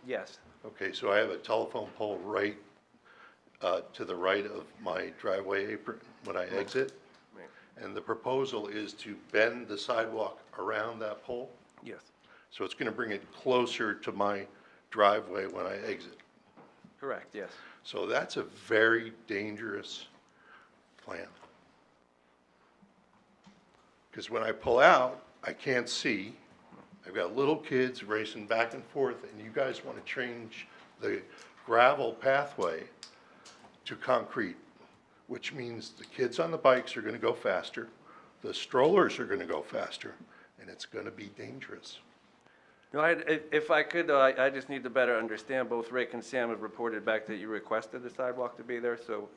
Yes. Okay, so I have a telephone pole right to the right of my driveway apron when I exit. Right. And the proposal is to bend the sidewalk around that pole. Yes. So it's going to bring it closer to my driveway when I exit. Correct, yes. So that's a very dangerous plan. Because when I pull out, I can't see. I've got little kids racing back and forth, and you guys want to change the gravel pathway to concrete, which means the kids on the bikes are going to go faster, the strollers are going to go faster, and it's going to be dangerous. No, if I could, though, I just need to better understand. Both Rick and Sam have reported back that you requested the sidewalk to be there, so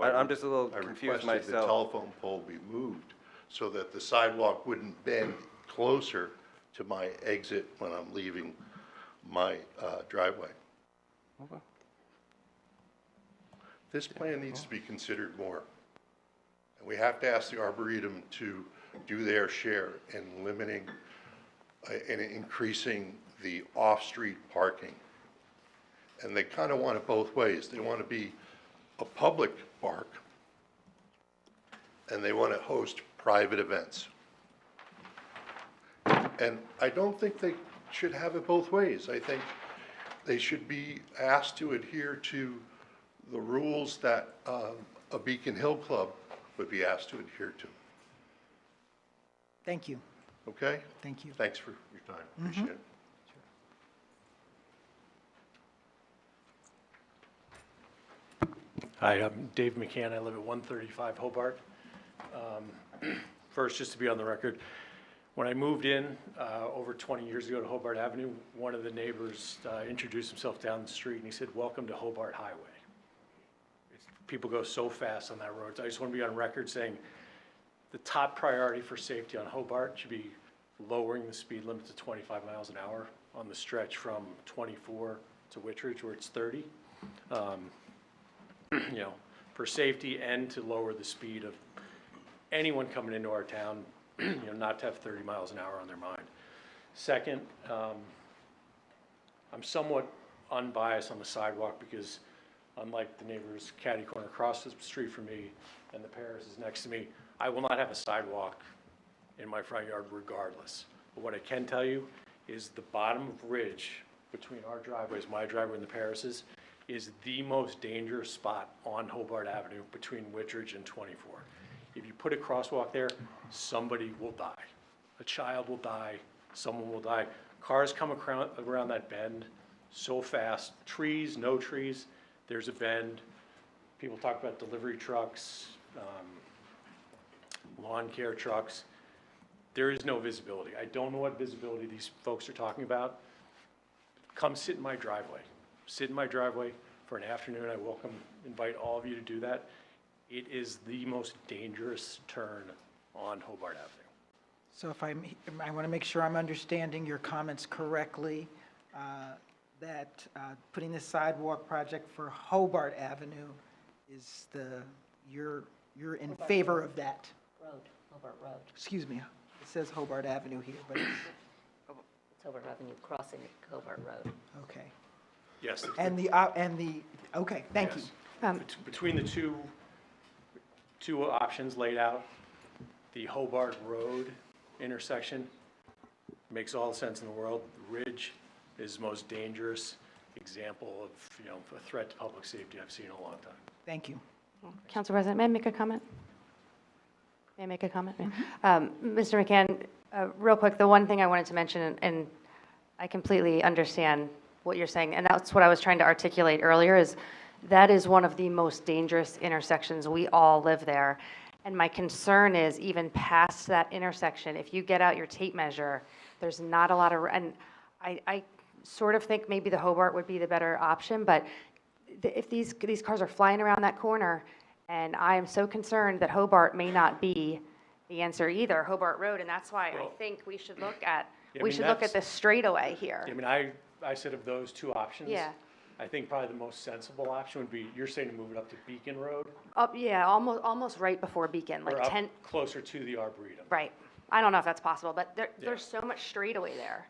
I'm just a little confused myself. I requested the telephone pole be moved so that the sidewalk wouldn't bend closer to my exit when I'm leaving my driveway. Okay. This plan needs to be considered more. And we have to ask the Arboretum to do their share in limiting and increasing the off-street parking. And they kind of want it both ways. They want to be a public park, and they want to host private events. And I don't think they should have it both ways. I think they should be asked to adhere to the rules that a Beacon Hill Club would be asked to adhere to. Thank you. Okay? Thank you. Thanks for your time. Appreciate it. Hi, I'm Dave McCann. I live at 135 Hobart. First, just to be on the record, when I moved in over 20 years ago to Hobart Avenue, one of the neighbors introduced himself down the street and he said, "Welcome to Hobart Highway." People go so fast on that road. So I just want to be on record saying the top priority for safety on Hobart should be lowering the speed limit to 25 miles an hour on the stretch from 24 to Whitridge where it's 30. You know, for safety and to lower the speed of anyone coming into our town, you know, not to have 30 miles an hour on their mind. Second, I'm somewhat unbiased on the sidewalk because unlike the neighbors catty corner across the street from me and the Paris is next to me, I will not have a sidewalk in my front yard regardless. But what I can tell you is the bottom of ridge between our driveways, my driveway and the Paris's, is the most dangerous spot on Hobart Avenue between Whitridge and 24. If you put a crosswalk there, somebody will die. A child will die, someone will die. Cars come around that bend so fast. Trees, no trees, there's a bend. People talk about delivery trucks, lawn care trucks. There is no visibility. I don't know what visibility these folks are talking about. Come sit in my driveway. Sit in my driveway for an afternoon. I invite all of you to do that. It is the most dangerous turn on Hobart Avenue. So if I want to make sure I'm understanding your comments correctly, that putting the sidewalk project for Hobart Avenue is you're in Hobart favor Road. of that? Road, Hobart Road. Excuse me, it says Hobart Avenue here, but it's, It's Hobart Avenue crossing Hobart Road. okay. Yes. Okay, thank you. Yes. Between the two options laid out, the Hobart Road intersection makes all the sense in the world. The Ridge is the most dangerous example of, you know, a threat to public safety I've seen in a long time. Thank you. Council President, may I make a comment? May I make a comment? Mr. McCann, real quick, the one thing I wanted to mention, and I completely understand what you're saying, and that's what I was trying to articulate earlier, is that is one of the most dangerous intersections. We all live there. And my concern is even past that intersection, if you get out your tape measure, there's not a lot of, and I sort of think maybe the Hobart would be the better option, but if these cars are flying around that corner, and I am so concerned that Hobart may not be the answer either, Hobart Road, and that's why I think we should look at, look at this straightaway here. I mean, I said of those two options, Yeah. I think probably the most sensible option would be, you're saying to move it up to Beacon Road? Up, yeah, almost right before Beacon, like Or up 10, closer to the Arboretum. right. I don't know if that's possible, but Yeah. there's so much straightaway there.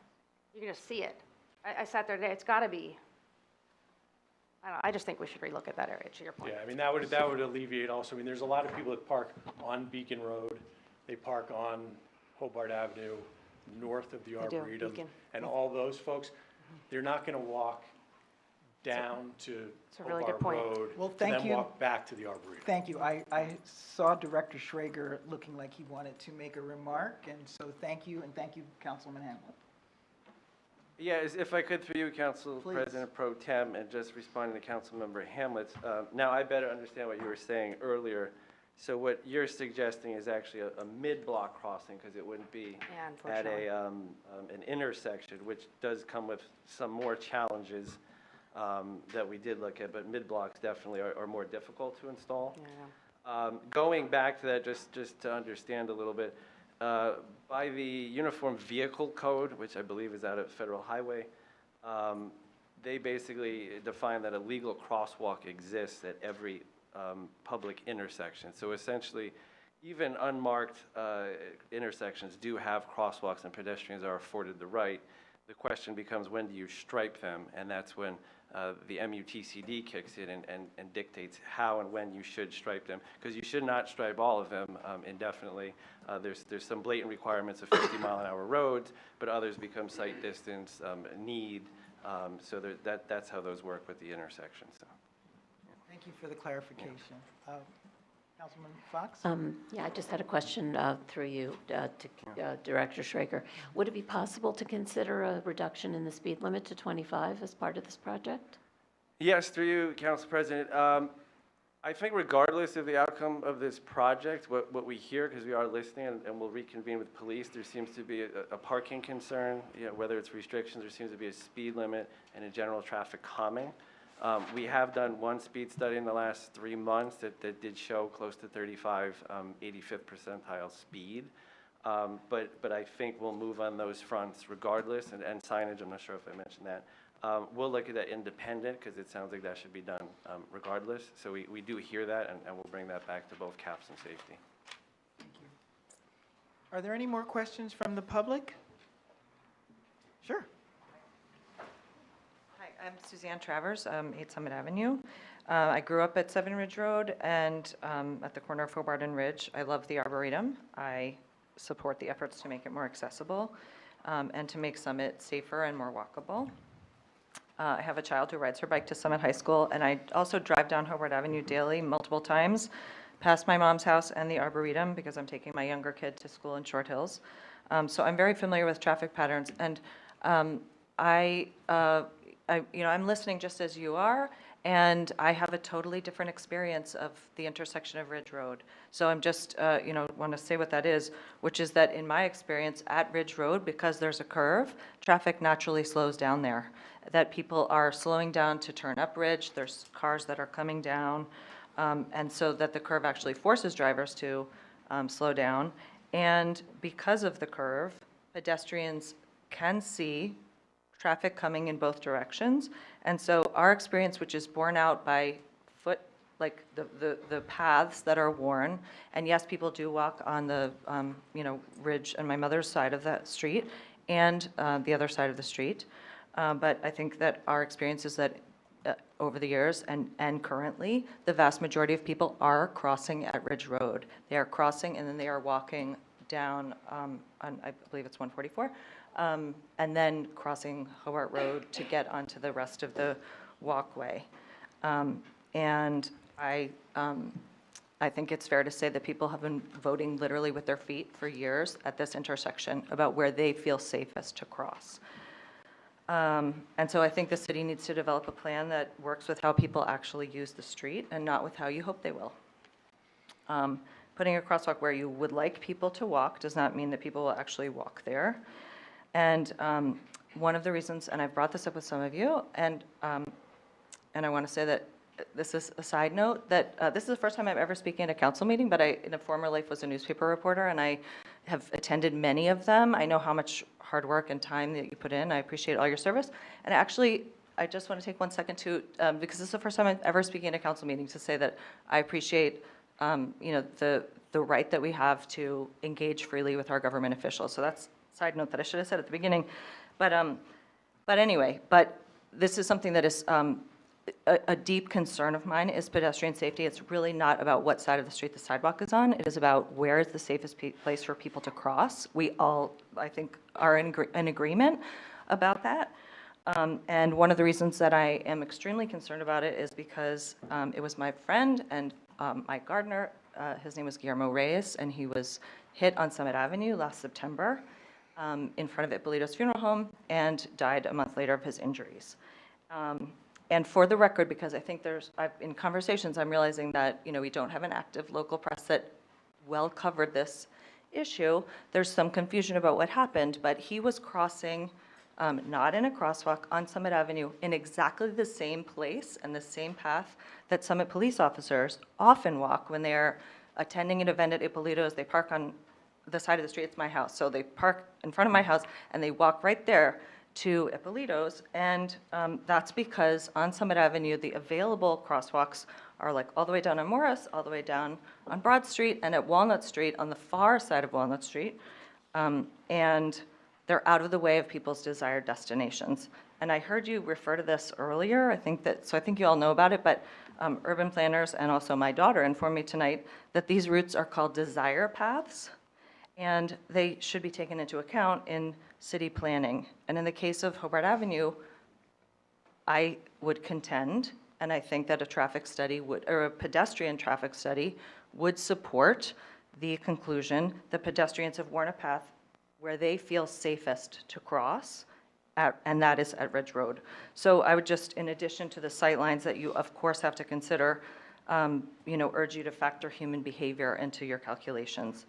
You can just see it. I sat there today, it's gotta be, I don't know, I just think we should relook at that area, to your point. Yeah, I mean, that would alleviate also, I mean, there's a lot of people that park on Beacon Road, they park on Hobart Avenue, north of the do, Arboretum. Beacon. And all those folks, they're not gonna walk down to it's a really good Hobart point. Road, Well, to thank then you. walk back to the Arboretum. Thank you. I saw Director Schrager looking like he wanted to make a remark, and so thank you, and thank you, Councilman Hamlin. Yeah, if I could, through you, Council Please. President Pro Tem, and just responding to Councilmember Hamlet's, now I better understand what you were saying earlier. So what you're suggesting is actually a mid-block crossing, because it wouldn't be Yeah, at unfortunately. an intersection, which does come with some more challenges that we did look at, but mid-blocks definitely are more difficult to install. Yeah. Going back to that, just to understand a little bit, by the Uniform Vehicle Code, which I believe is out of Federal Highway, they basically define that a legal crosswalk exists at every public intersection. So essentially, even unmarked intersections do have crosswalks and pedestrians are afforded the right. The question becomes, when do you stripe them? And that's when the MUTCD kicks in and dictates how and when you should stripe them, because you should not stripe all of them indefinitely. There's some blatant requirements of 50-mile-an-hour roads, but others become sight distance, need, so that's how those work with the intersections. So. Thank you for the clarification. Councilman Fox? Yeah, I just had a question through you to Director Schrager. Would it be possible to consider a reduction in the speed limit to 25 as part of this project? Yes, through you, Council President. I think regardless of the outcome of this project, what we hear, because we are listening and we'll reconvene with police, there seems to be a parking concern, whether it's restrictions, there seems to be a speed limit and a general traffic calming. We have done one speed study in the last 3 months that did show close to 35, 85th percentile speed. But I think we'll move on those fronts regardless, and signage, I'm not sure if I mentioned that. We'll look at that independent, because it sounds like that should be done regardless. So we do hear that, and we'll bring that back to both CAPS and safety. Thank you. Are there any more questions from the public? Sure. Hi, I'm Suzanne Travers, 8 Summit Avenue. I grew up at 7 Ridge Road and at the corner of Hobart and Ridge. I love the Arboretum. I support the efforts to make it more accessible and to make Summit safer and more walkable. I have a child who rides her bike to Summit High School, and I also drive down Hobart Avenue daily multiple times, past my mom's house and the Arboretum, because I'm taking my younger kid to school in Short Hills. So I'm very familiar with traffic patterns, and I'm listening just as you are, and I have a totally different experience of the intersection of Ridge Road. So I'm just, want to say what that is, which is that in my experience at Ridge Road, because there's a curve, traffic naturally slows down there. That people are slowing down to turn up Ridge, there's cars that are coming down, and so that the curve actually forces drivers to slow down. And because of the curve, pedestrians can see traffic coming in both directions. And so our experience, which is borne out by foot, like the paths that are worn, and yes, people do walk on the, Ridge and my mother's side of that street and the other side of the street. But I think that our experience is that over the years and currently, the vast majority of people are crossing at Ridge Road. They are crossing and then they are walking down on, I believe it's 144, and then crossing Hobart Road to get onto the rest of the walkway. And I think it's fair to say that people have been voting literally with their feet for years at this intersection about where they feel safest to cross. And so I think the city needs to develop a plan that works with how people actually use the street and not with how you hope they will. Putting a crosswalk where you would like people to walk does not mean that people will actually walk there. And one of the reasons, and I've brought this up with some of you, and I want to say that this is a side note, that this is the first time I'm ever speaking at a council meeting, but I, in a former life, was a newspaper reporter, and I have attended many of them. I know how much hard work and time that you put in. I appreciate all your service. And actually, I just want to take 1 second to, because this is the first time I'm ever speaking at a council meeting, to say that I appreciate, the right that we have to engage freely with our government officials. So that's a side note that I should have said at the beginning. But But anyway, this is something that is a deep concern of mine is pedestrian safety. It's really not about what side of the street the sidewalk is on. It is about where is the safest place for people to cross. We all, I think, are in agreement about that. And one of the reasons that I am extremely concerned about it is because it was my friend and my gardener, his name was Guillermo Reyes, and he was hit on Summit Avenue last September in front of Ippolito's funeral home and died a month later of his injuries. And for the record, because I think in conversations, I'm realizing that, we don't have an active local press that well covered this issue. There's some confusion about what happened, but he was crossing, not in a crosswalk, on Summit Avenue in exactly the same place and the same path that Summit police officers often walk when they're attending an event at Ippolito's. They park on the side of the street. It's my house. So they park in front of my house and they walk right there to Ippolito's, and that's because on Summit Avenue, the available crosswalks are like all the way down on Morris, all the way down on Broad Street, and at Walnut Street on the far side of Walnut Street, and they're out of the way of people's desired destinations. And I heard you refer to this earlier. I think you all know about it, but urban planners and also my daughter informed me tonight that these routes are called desire paths, and they should be taken into account in city planning. And in the case of Hobart Avenue, I would contend, and I think that a traffic study or a pedestrian traffic study would support the conclusion that pedestrians have worn a path where they feel safest to cross, and that is at Ridge Road. So I would just, in addition to the sightlines that you of course have to consider, urge you to factor human behavior into your calculations.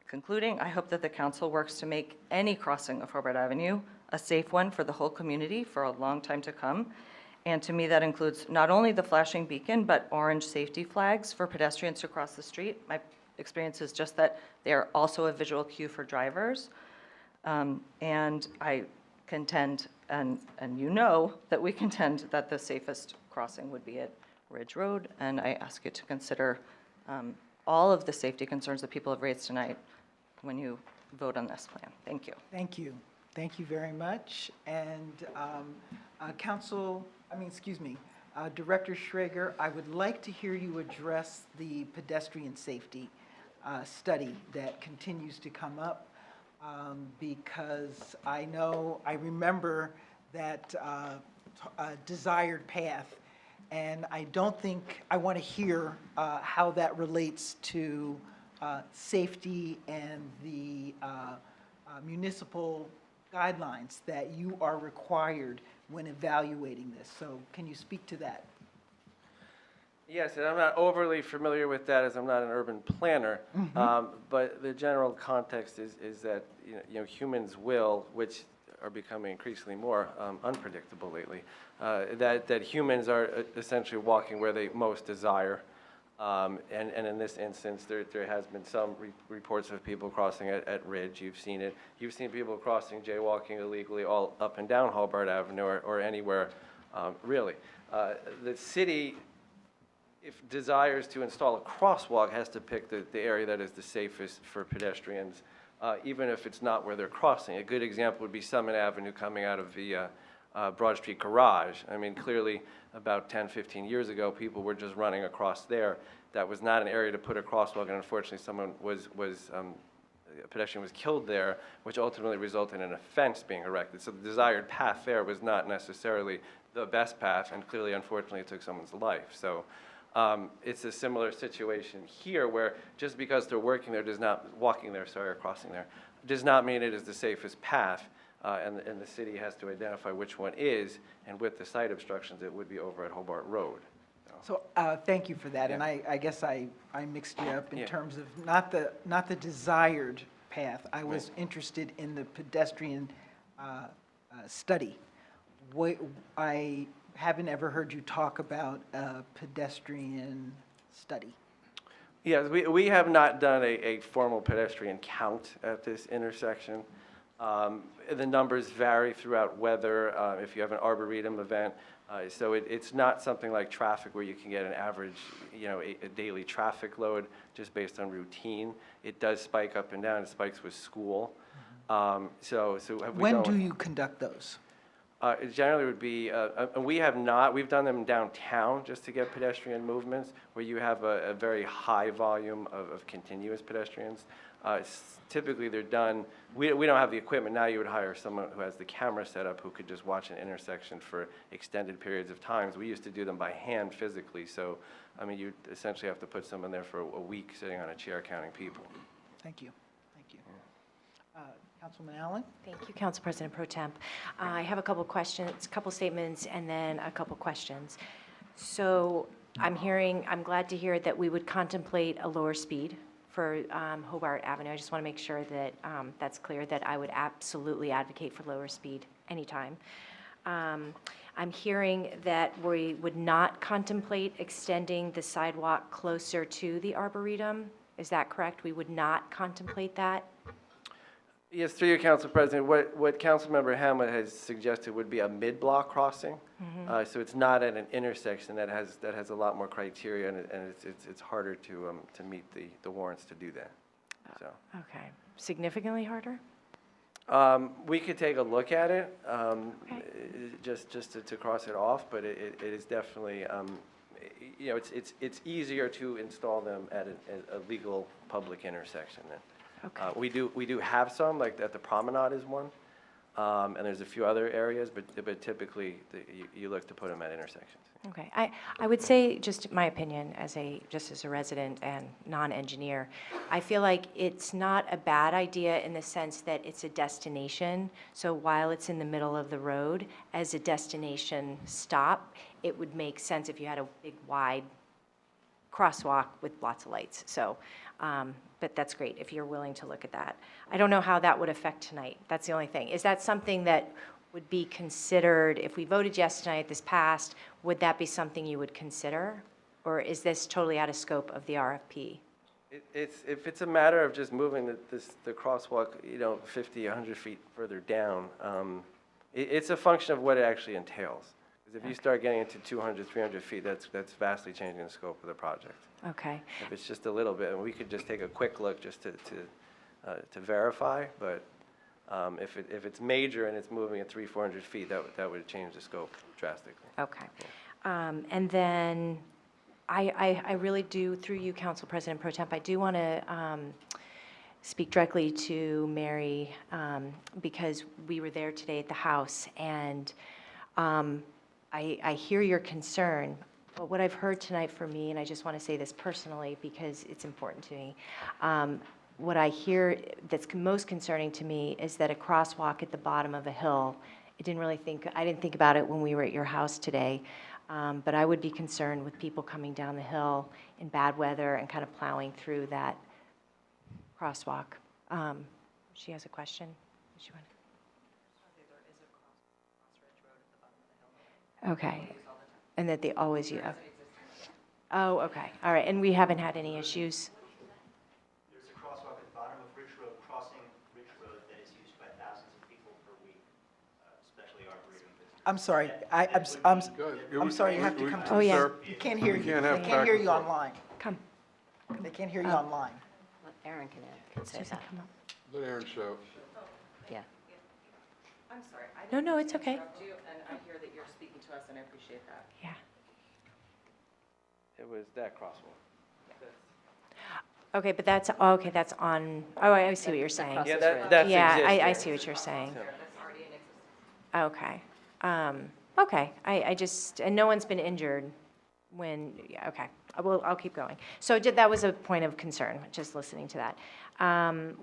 Concluding, I hope that the council works to make any crossing of Hobart Avenue a safe one for the whole community for a long time to come. And to me, that includes not only the flashing beacon, but orange safety flags for pedestrians to cross the street. My experience is just that they are also a visual cue for drivers. And I contend, and that we contend that the safest crossing would be at Ridge Road. And I ask you to consider all of the safety concerns that people have raised tonight when you vote on this plan. Thank you. Thank you. Thank you very much. And Director Schrager, I would like to hear you address the pedestrian safety study that continues to come up, because I remember that desired path, and I want to hear how that relates to safety and the municipal guidelines that you are required when evaluating this. So can you speak to that? Yes, and I'm not overly familiar with that as I'm not an urban planner, but the general context is that humans will, which are becoming increasingly more unpredictable lately, that humans are essentially walking where they most desire. And in this instance, there has been some reports of people crossing at Ridge. You've seen it. You've seen people crossing, jaywalking illegally all up and down Hobart Avenue or anywhere, really. The city, if desires to install a crosswalk, has to pick the area that is the safest for pedestrians, even if it's not where they're crossing. A good example would be Summit Avenue coming out of the Broad Street garage. I mean, clearly about 10, 15 years ago, people were just running across there. That was not an area to put a crosswalk, and unfortunately a pedestrian was killed there, which ultimately resulted in a fence being erected. So the desired path there was not necessarily the best path, and clearly, unfortunately, it took someone's life. So it's a similar situation here, where just because they're walking there or crossing there, does not mean it is the safest path. And the city has to identify which one is, and with the site obstructions, it would be over at Hobart Road. So thank you for that, and I guess I mixed you up in terms of not the desired path. I was interested in the pedestrian study. I haven't ever heard you talk about a pedestrian study. Yes, we have not done a formal pedestrian count at this intersection. The numbers vary throughout weather, if you have an Arboretum event. So it's not something like traffic where you can get an average, a daily traffic load just based on routine. It does spike up and down. It spikes with school. So we When don't. do you conduct those? It generally would be, and we have not, we've done them downtown just to get pedestrian movements, where you have a very high volume of continuous pedestrians. Typically, they're done, we don't have the equipment now, you would hire someone who has the camera set up who could just watch an intersection for extended periods of times. We used to do them by hand physically, so, I mean, you essentially have to put someone there for a week sitting on a chair counting people. Thank you. Thank you. Councilman Allen? Thank you, Council President Pro Temp. I have a couple questions, a couple statements, and then a couple questions. So I'm glad to hear that we would contemplate a lower speed for Hobart Avenue. I just want to make sure that that's clear, that I would absolutely advocate for lower speed anytime. I'm hearing that we would not contemplate extending the sidewalk closer to the Arboretum. Is that correct? We would not contemplate that? Yes, through you, Council President, what Councilmember Hamlet has suggested would be a mid-block crossing. So it's not at an intersection that has a lot more criteria, and it's harder to meet the warrants to do that, so. Okay. Significantly harder? We could take a look at it, Okay. just to cross it off, but it is definitely, you know, it's easier to install them at a legal public intersection then. Okay. We do have some, like at the promenade is one, and there's a few other areas, but typically you look to put them at intersections. Okay, I would say, just my opinion as a resident and non-engineer, I feel like it's not a bad idea in the sense that it's a destination. So while it's in the middle of the road, as a destination stop, it would make sense if you had a big wide crosswalk with lots of lights. So, but that's great if you're willing to look at that. I don't know how that would affect tonight. That's the only thing. Is that something that would be considered, if we voted yes tonight, this passed, would that be something you would consider? Or is this totally out of scope of the RFP? If it's a matter of just moving the crosswalk, you know, 50, 100 feet further down, it's a function of what it actually entails. Because if you start getting into 200, 300 feet, that's vastly changing the scope of the project. Okay. If it's just a little bit, and we could just take a quick look just to verify, but if it's major and it's moving at 300, 400 feet, that would change the scope drastically. Okay. And then I really do, through you, Council President Pro Temp, I do want to speak directly to Mary because we were there today at the House, and I hear your concern, but what I've heard tonight from me, and I just want to say this personally because it's important to me, what I hear that's most concerning to me is that a crosswalk at the bottom of a hill, I didn't think about it when we were at your house today, but I would be concerned with people coming down the hill in bad weather and kind of plowing through that crosswalk. She has a question. She wanted- Okay. And that they always use. Oh, okay. All right. And we haven't had any issues? There's a crosswalk at the bottom of Ridge Road, crossing Ridge Road, that is used by thousands of people per week, especially Arboretum visitors. I'm sorry, I'm sorry, you have to come to. Oh, yeah. Sir, You can't hear we you. can't They have can't back hear and you forth. online. Come. They can't hear you online. Aaron can say Susan, that. come up. Let Aaron show. Yeah. I'm sorry. I No, no, it's okay. interrupt you, and I hear that you're speaking to us, and I appreciate that. Yeah. It was that crosswalk. Okay, but that's on, oh, I see what you're saying. Yeah, that's Yeah, I existing. see what you're saying. That's already in existence. Okay. Okay, I just, and no one's been injured when, yeah, okay. I'll keep going. So that was a point of concern, just listening to that.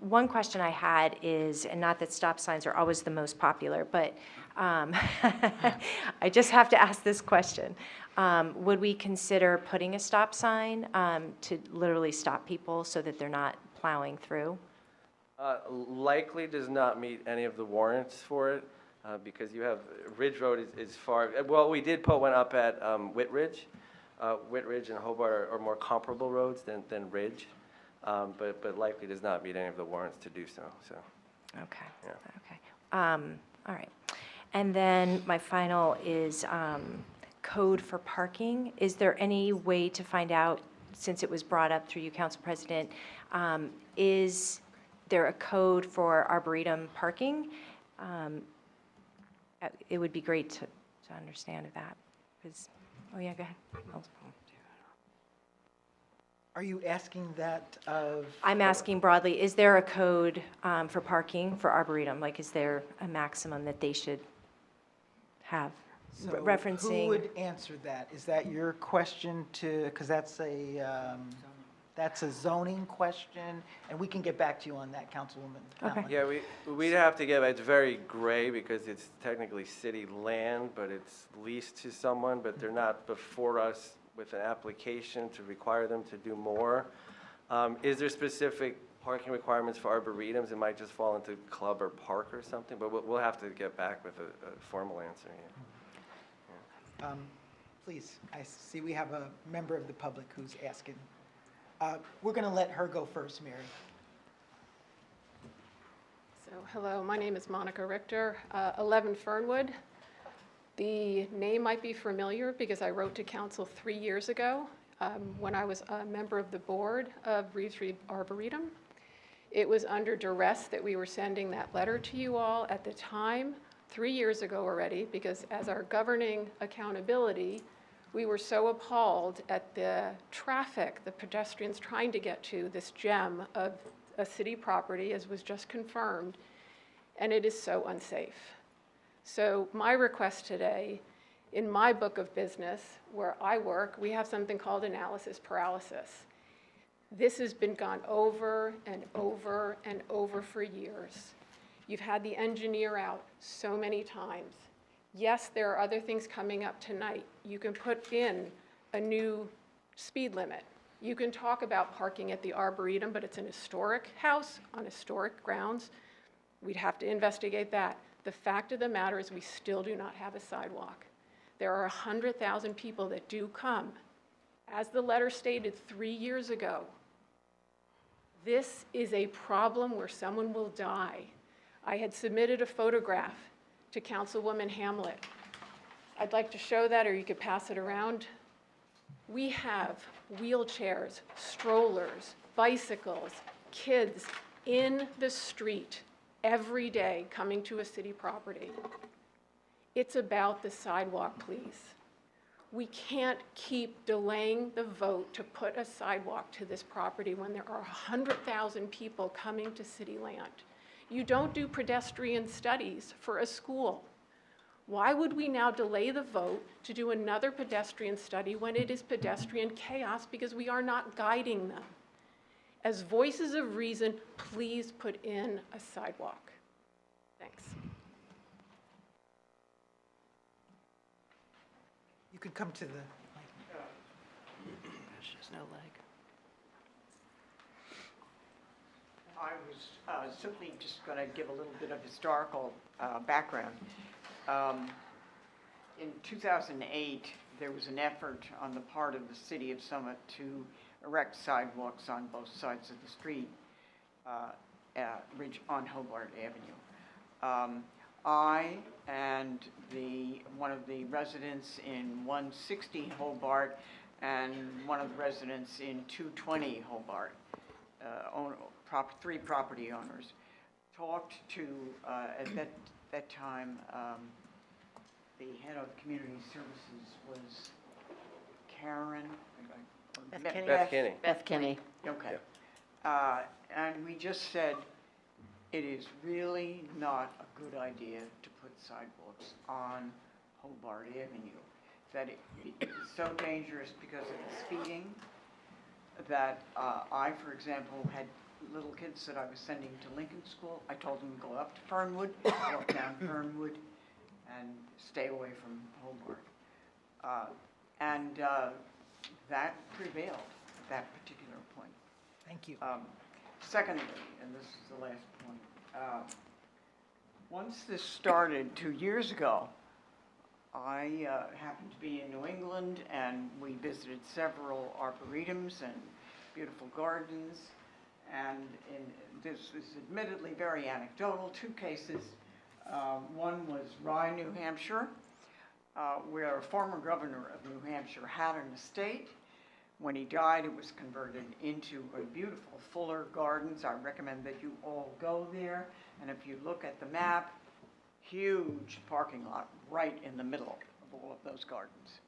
One question I had is, and not that stop signs are always the most popular, but I just have to ask this question. Would we consider putting a stop sign to literally stop people so that they're not plowing through? Likely does not meet any of the warrants for it, because you have, Ridge Road is far, well, we did put one up at Whitridge. Whitridge and Hobart are more comparable roads than Ridge, but likely does not meet any of the warrants to do so, so. Okay, Yeah. okay. All right. And then my final is code for parking. Is there any way to find out, since it was brought up through you, Council President, there a code for Arboretum parking? It would be great to understand that, because, oh yeah, go ahead. Are you asking that of? I'm asking broadly, is there a code for parking for Arboretum? Like, is there a maximum that they should have? So Referencing. who would answer that? Is that your question to, because that's a zoning question, and we can get back to you on that, Councilwoman Okay. Conlon. Yeah, we'd have to get, it's very gray because it's technically city land, but it's leased to someone, but they're not before us with an application to require them to do more. Is there specific parking requirements for arboretums? It might just fall into club or park or something, but we'll have to get back with a formal answer. Yeah. Please, I see we have a member of the public who's asking. We're going to let her go first, Mary. So, hello, my name is Monica Richter, 11 Fernwood. The name might be familiar because I wrote to council 3 years ago when I was a member of the board of Reeves Reed Arboretum. It was under duress that we were sending that letter to you all at the time, 3 years ago already, because as our governing accountability, we were so appalled at the traffic, the pedestrians trying to get to this gem of a city property, as was just confirmed, and it is so unsafe. So my request today, in my book of business, where I work, we have something called analysis paralysis. This has been gone over and over and over for years. You've had the engineer out so many times. Yes, there are other things coming up tonight. You can put in a new speed limit. You can talk about parking at the Arboretum, but it's an historic house on historic grounds. We'd have to investigate that. The fact of the matter is we still do not have a sidewalk. There are 100,000 people that do come. As the letter stated 3 years ago, this is a problem where someone will die. I had submitted a photograph to Councilwoman Hamlet. I'd like to show that, or you could pass it around. We have wheelchairs, strollers, bicycles, kids in the street every day coming to a city property. It's about the sidewalk, please. We can't keep delaying the vote to put a sidewalk to this property when there are 100,000 people coming to city land. You don't do pedestrian studies for a school. Why would we now delay the vote to do another pedestrian study when it is pedestrian chaos because we are not guiding them? As voices of reason, please put in a sidewalk. Thanks. You could come to the, There's no leg. I was simply just going to give a little bit of historical background. In 2008, there was an effort on the part of the city of Summit to erect sidewalks on both sides of the street on Hobart Avenue. I and one of the residents in 160 Hobart and one of the residents in 220 Hobart, three property owners, talked to, at that time, the head of community services was Karen? Beth Kinney. Beth Kinney. Okay. And we just said, it is really not a good idea to put sidewalks on Hobart Avenue. That it is so dangerous because of the speeding that I, for example, had little kids that I was sending to Lincoln School. I told them to go up to Fernwood, walk down Fernwood, and stay away from Hobart. And that prevailed at that particular point. thank you. Secondly, and this is the last point, once this started 2 years ago, I happened to be in New England, and we visited several arboretums and beautiful gardens, and this is admittedly very anecdotal, 2 cases. One was Rye, New Hampshire, where a former governor of New Hampshire had an estate When he died, it was converted into a beautiful Fuller Gardens. I recommend that you all go there. And if you look at the map, huge parking lot right in the middle of all of those gardens.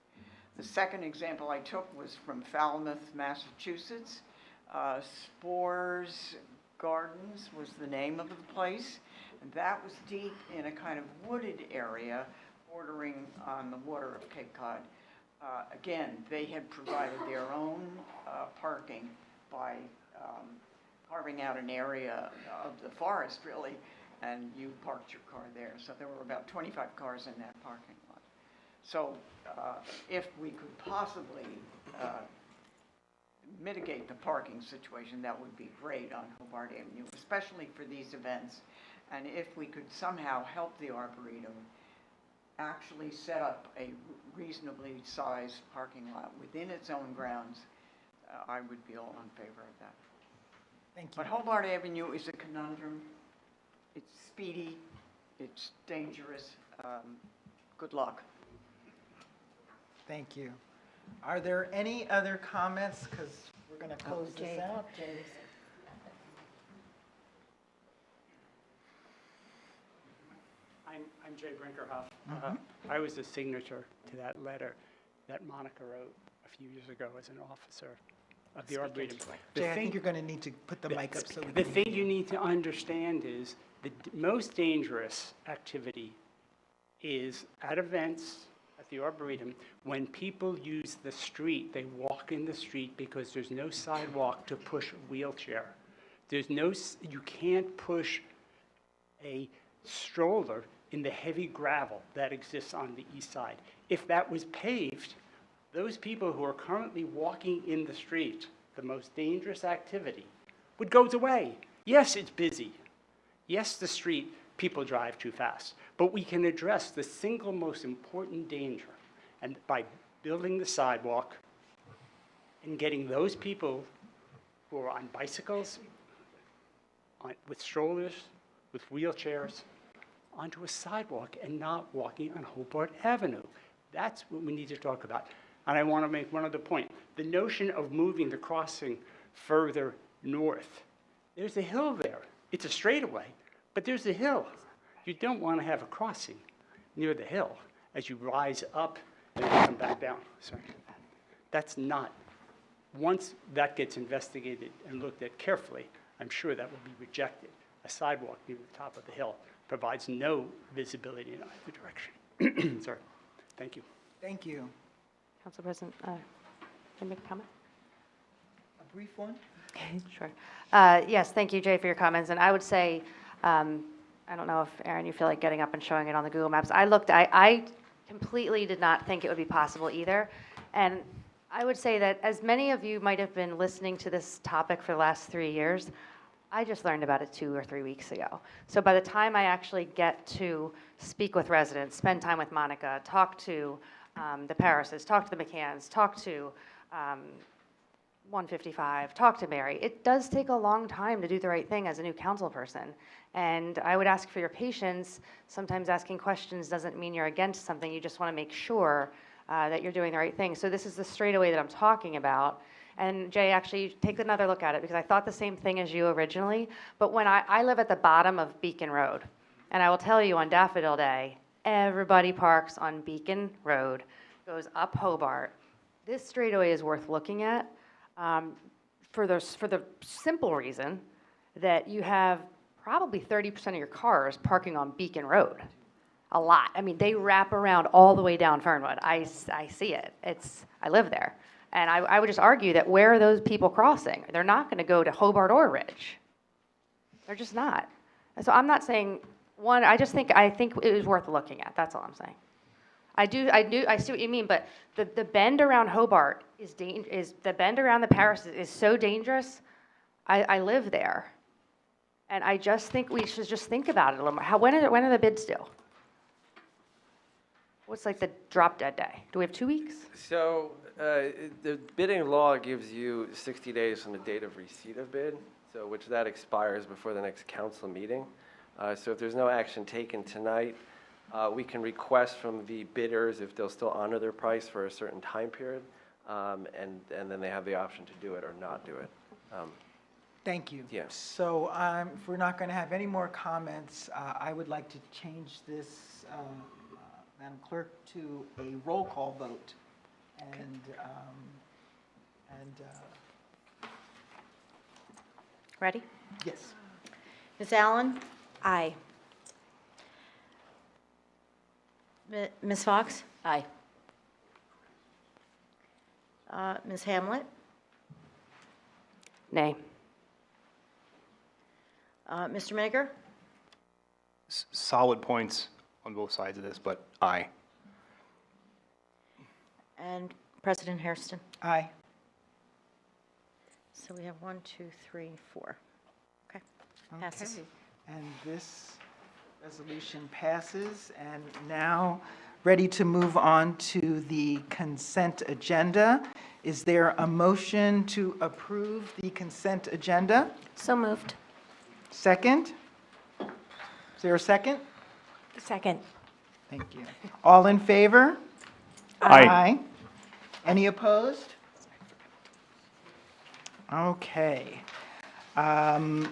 The second example I took was from Falmouth, Massachusetts. Spores Gardens was the name of the place. And that was deep in a kind of wooded area bordering on the water of Cape Cod. Again, they had provided their own parking by carving out an area of the forest, really, and you parked your car there. So there were about 25 cars in that parking lot. So if we could possibly mitigate the parking situation, that would be great on Hobart Avenue, especially for these events. And if we could somehow help the Arboretum actually set up a reasonably sized parking lot within its own grounds, I would be all in favor of that. Thank you. But Hobart Avenue is a conundrum. It's speedy, it's dangerous. Good luck. Thank you. Are there any other comments? Because we're going to close this out. I'm Jay Brinkerhoff. I was the signature to that letter that Monica wrote a few years ago as an officer of the Arboretum. Jay, I think you're going to need to put the mic up so we can. The thing you need to understand is the most dangerous activity is at events at the Arboretum when people use the street. They walk in the street because there's no sidewalk to push a wheelchair. You can't push a stroller in the heavy gravel that exists on the east side. If that was paved, those people who are currently walking in the street, the most dangerous activity, would go away. Yes, it's busy. Yes, the street, people drive too fast. But we can address the single most important danger, and by building the sidewalk and getting those people who are on bicycles, with strollers, with wheelchairs, onto a sidewalk and not walking on Hobart Avenue. That's what we need to talk about. And I want to make one other point. The notion of moving the crossing further north, there's a hill there. It's a straightaway, but there's a hill. You don't want to have a crossing near the hill as you rise up and then come back down. Sorry. That's not. Once that gets investigated and looked at carefully, I'm sure that will be rejected. A sidewalk near the top of the hill provides no visibility in either direction. Sorry. Thank you. Thank you. Council President, can I make a comment? A brief one? Sure. Yes, thank you, Jay, for your comments. And I would say, I don't know if, Aaron, you feel like getting up and showing it on the Google Maps. I completely did not think it would be possible either. And I would say that as many of you might have been listening to this topic for the last 3 years, I just learned about it 2 or 3 weeks ago. So by the time I actually get to speak with residents, spend time with Monica, talk to the Parises, talk to the McCanns, talk to 155, talk to Mary, it does take a long time to do the right thing as a new council person. And I would ask for your patience. Sometimes asking questions doesn't mean you're against something. You just want to make sure that you're doing the right thing. So this is the straightaway that I'm talking about. And Jay, actually, take another look at it, because I thought the same thing as you originally. But when I live at the bottom of Beacon Road, and I will tell you on Daffodil Day, everybody parks on Beacon Road, goes up Hobart. This straightaway is worth looking at for the simple reason that you have probably 30% of your cars parking on Beacon Road. A lot. I mean, they wrap around all the way down Fernwood. I see it. I live there. And I would just argue that where are those people crossing? They're not going to go to Hobart or Ridge. They're just not. And so I'm not saying one. I think it is worth looking at. That's all I'm saying. I see what you mean, but the bend around Hobart is the bend around the Parises is so dangerous. I live there, and I just think we should just think about it a little more. When are the bids due? What's like the drop dead day? Do we have 2 weeks? So the bidding law gives you 60 days from the date of receipt of bid, so which that expires before the next council meeting. So if there's no action taken tonight, we can request from the bidders if they'll still honor their price for a certain time period. and then they have the option to do it or not do it. Thank you. Yeah. So if we're not going to have any more comments, I would like to change this, Madam Clerk, to a roll call vote. And Ready? yes. Ms. Allen? Aye. Ms. Fox? Aye. Ms. Hamlet? Nay. Mr. Maker? Solid points on both sides of this, but aye. And President Hairston? Aye. So we have 1, 2, 3, 4. Okay, passes. Okay. And this resolution passes. And now, ready to move on to the consent agenda. Is there a motion to approve the consent agenda? So moved. Second? Is there a second? Second. Thank you. All in favor? Aye. Any opposed? Okay.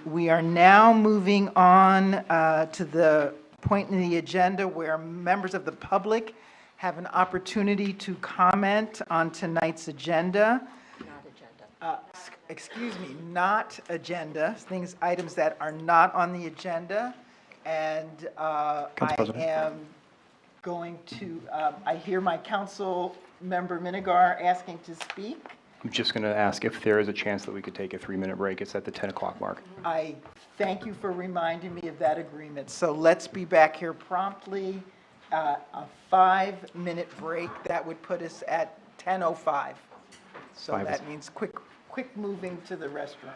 We are now moving on to the point in the agenda where members of the public have an opportunity to comment on tonight's agenda. Not agenda. Excuse me, not agenda, items that are not on the agenda. And I am going to, I hear my council member Minigar asking to speak. I'm just going to ask if there is a chance that we could take a 3-minute break. It's at the 10 o'clock mark. I thank you for reminding me of that agreement. So let's be back here promptly. A 5-minute break, that would put us at 10:05. So that means quick moving to the restroom.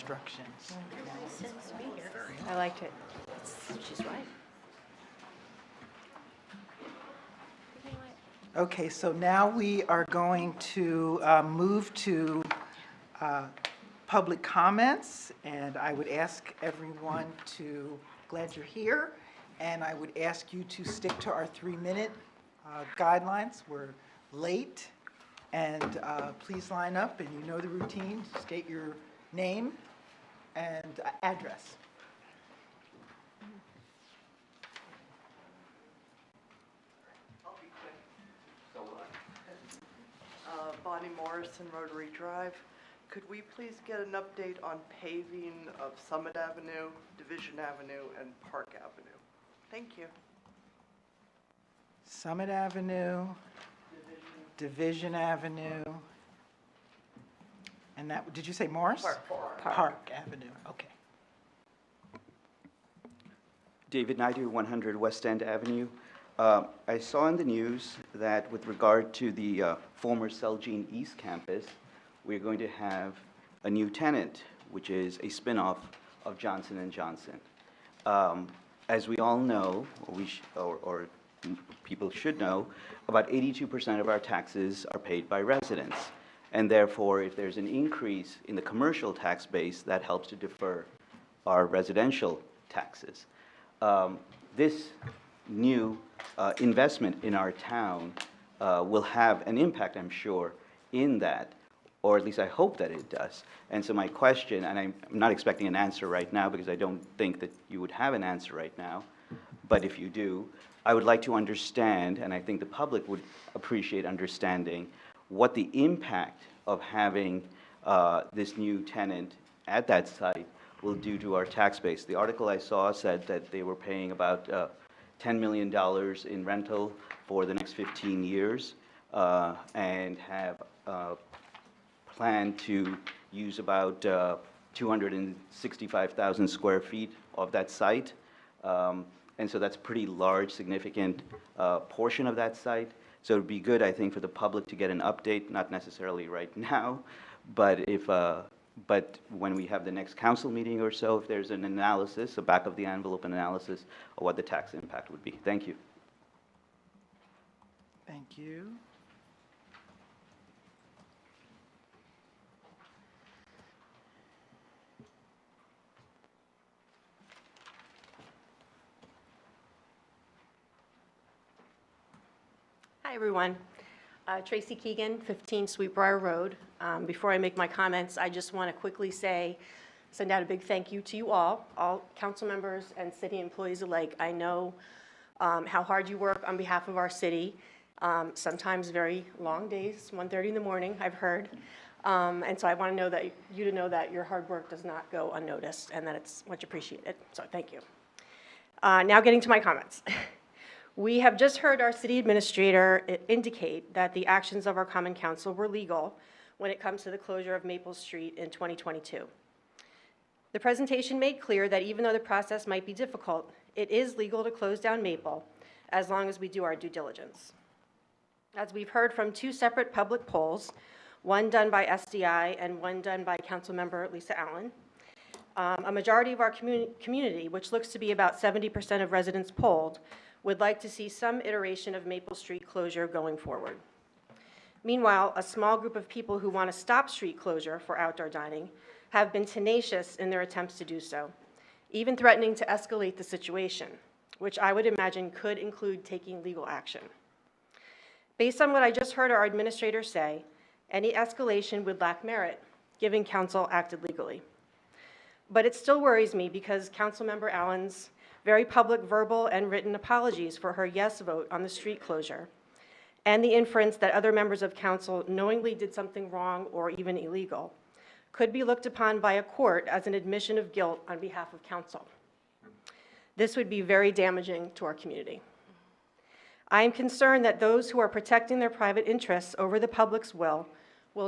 instructions. I liked it. She's right. Okay, so now we are going to move to public comments, and I would ask everyone to, glad you're here, and I would ask you to stick to our 3-minute guidelines. We're late, and please line up, and you know the routine. State your name and address. Bonnie Morrison, Rotary Drive. Could we please get an update on paving of Summit Avenue, Division Avenue, and Park Avenue? Thank you. Summit Avenue, Division Avenue, and that, did you say Morris? Park Avenue, okay. David Naidu, 100 West End Avenue. I saw in the news that with regard to the former Celgene East campus, we're going to have a new tenant, which is a spin-off of Johnson & Johnson. As we all know, or people should know, about 82% of our taxes are paid by residents. And therefore, if there's an increase in the commercial tax base, that helps to defer our residential taxes. This new investment in our town will have an impact, I'm sure, in that, or at least I hope that it does. And so my question, and I'm not expecting an answer right now because I don't think that you would have an answer right now, but if you do, I would like to understand, and I think the public would appreciate understanding, what the impact of having this new tenant at that site will do to our tax base. The article I saw said that they were paying about $10 million in rental for the next 15 years and have planned to use about 265,000 square feet of that site. And so that's a pretty large, significant portion of that site. So it would be good, I think, for the public to get an update, not necessarily right now, but but when we have the next council meeting or so, if there's an analysis, a back-of-the-envelope analysis of what the tax impact would be. Thank you. Thank you. Hi, everyone. Tracy Keegan, 15 Sweetbriar Road. Before I make my comments, I just want to quickly send out a big thank you to you all council members and city employees alike. I know how hard you work on behalf of our city, sometimes very long days, 1:30 in the morning, I've heard. And so I want to know that you to know that your hard work does not go unnoticed and that it's much appreciated. So thank you. Now getting to my comments. We have just heard our city administrator indicate that the actions of our common council were legal when it comes to the closure of Maple Street in 2022. The presentation made clear that even though the process might be difficult, it is legal to close down Maple as long as we do our due diligence. As we've heard from 2 separate public polls, one done by SDI and one done by Councilmember Lisa Allen, a majority of our community, which looks to be about 70% of residents polled, would like to see some iteration of Maple Street closure going forward. Meanwhile, a small group of people who want to stop street closure for outdoor dining have been tenacious in their attempts to do so, even threatening to escalate the situation, which I would imagine could include taking legal action. Based on what I just heard our administrator say, any escalation would lack merit, given council acted legally. But it still worries me because Councilmember Allen's very public verbal and written apologies for her yes vote on the street closure, and the inference that other members of council knowingly did something wrong or even illegal, could be looked upon by a court as an admission of guilt on behalf of council. This would be very damaging to our community. I am concerned that those who are protecting their private interests over the public's will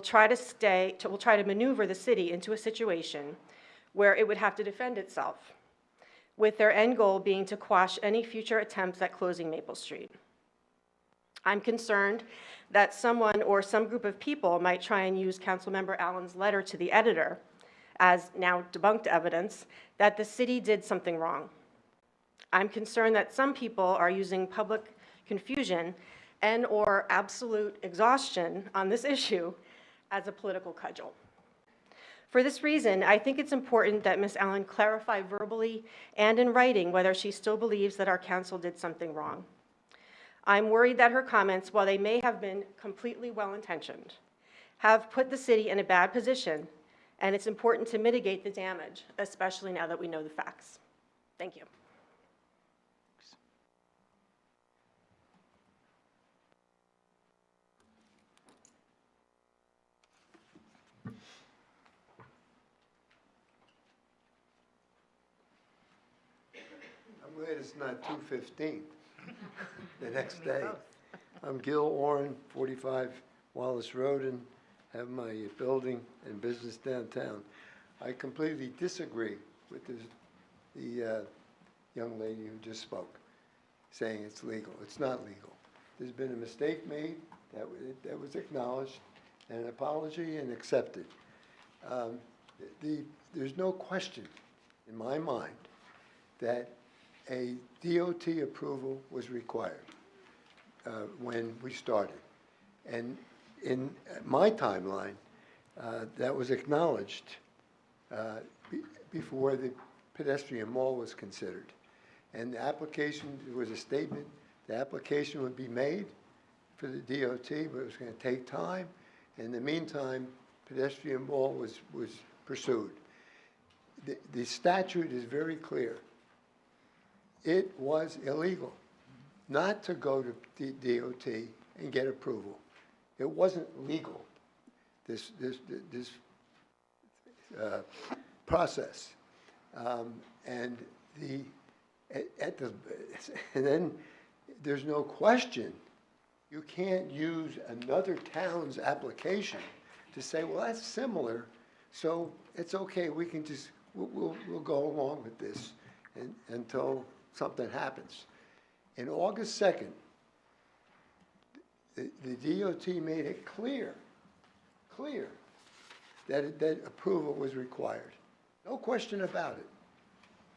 try to maneuver the city into a situation where it would have to defend itself, with their end goal being to quash any future attempts at closing Maple Street. I'm concerned that someone or some group of people might try and use Councilmember Allen's letter to the editor as now debunked evidence, that the city did something wrong. I'm concerned that some people are using public confusion and/or absolute exhaustion on this issue as a political cudgel. For this reason, I think it's important that Ms. Allen clarify verbally and in writing whether she still believes that our council did something wrong. I'm worried that her comments, while they may have been completely well-intentioned, have put the city in a bad position, and it's important to mitigate the damage, especially now that we know the facts. Thank you. I'm glad it's not 2:15 the next day. I'm Gil Oren, 45 Wallace Road, and have my building and business downtown. I completely disagree with the young lady who just spoke, saying it's legal. It's not legal. There's been a mistake made that was acknowledged, and an apology and accepted. There's no question in my mind that a DOT approval was required when we started. And in my timeline, that was acknowledged before the pedestrian mall was considered. And the application, there was a statement, the application would be made for the DOT, but it was going to take time. In the meantime, pedestrian mall was pursued. The statute is very clear. It was illegal not to go to the DOT and get approval. It wasn't legal, this process. And then there's no question you can't use another town's application to say, well, that's similar, so it's okay, we can just, we'll go along with this until something happens. In August 2nd, the DOT made it clear that approval was required. No question about it.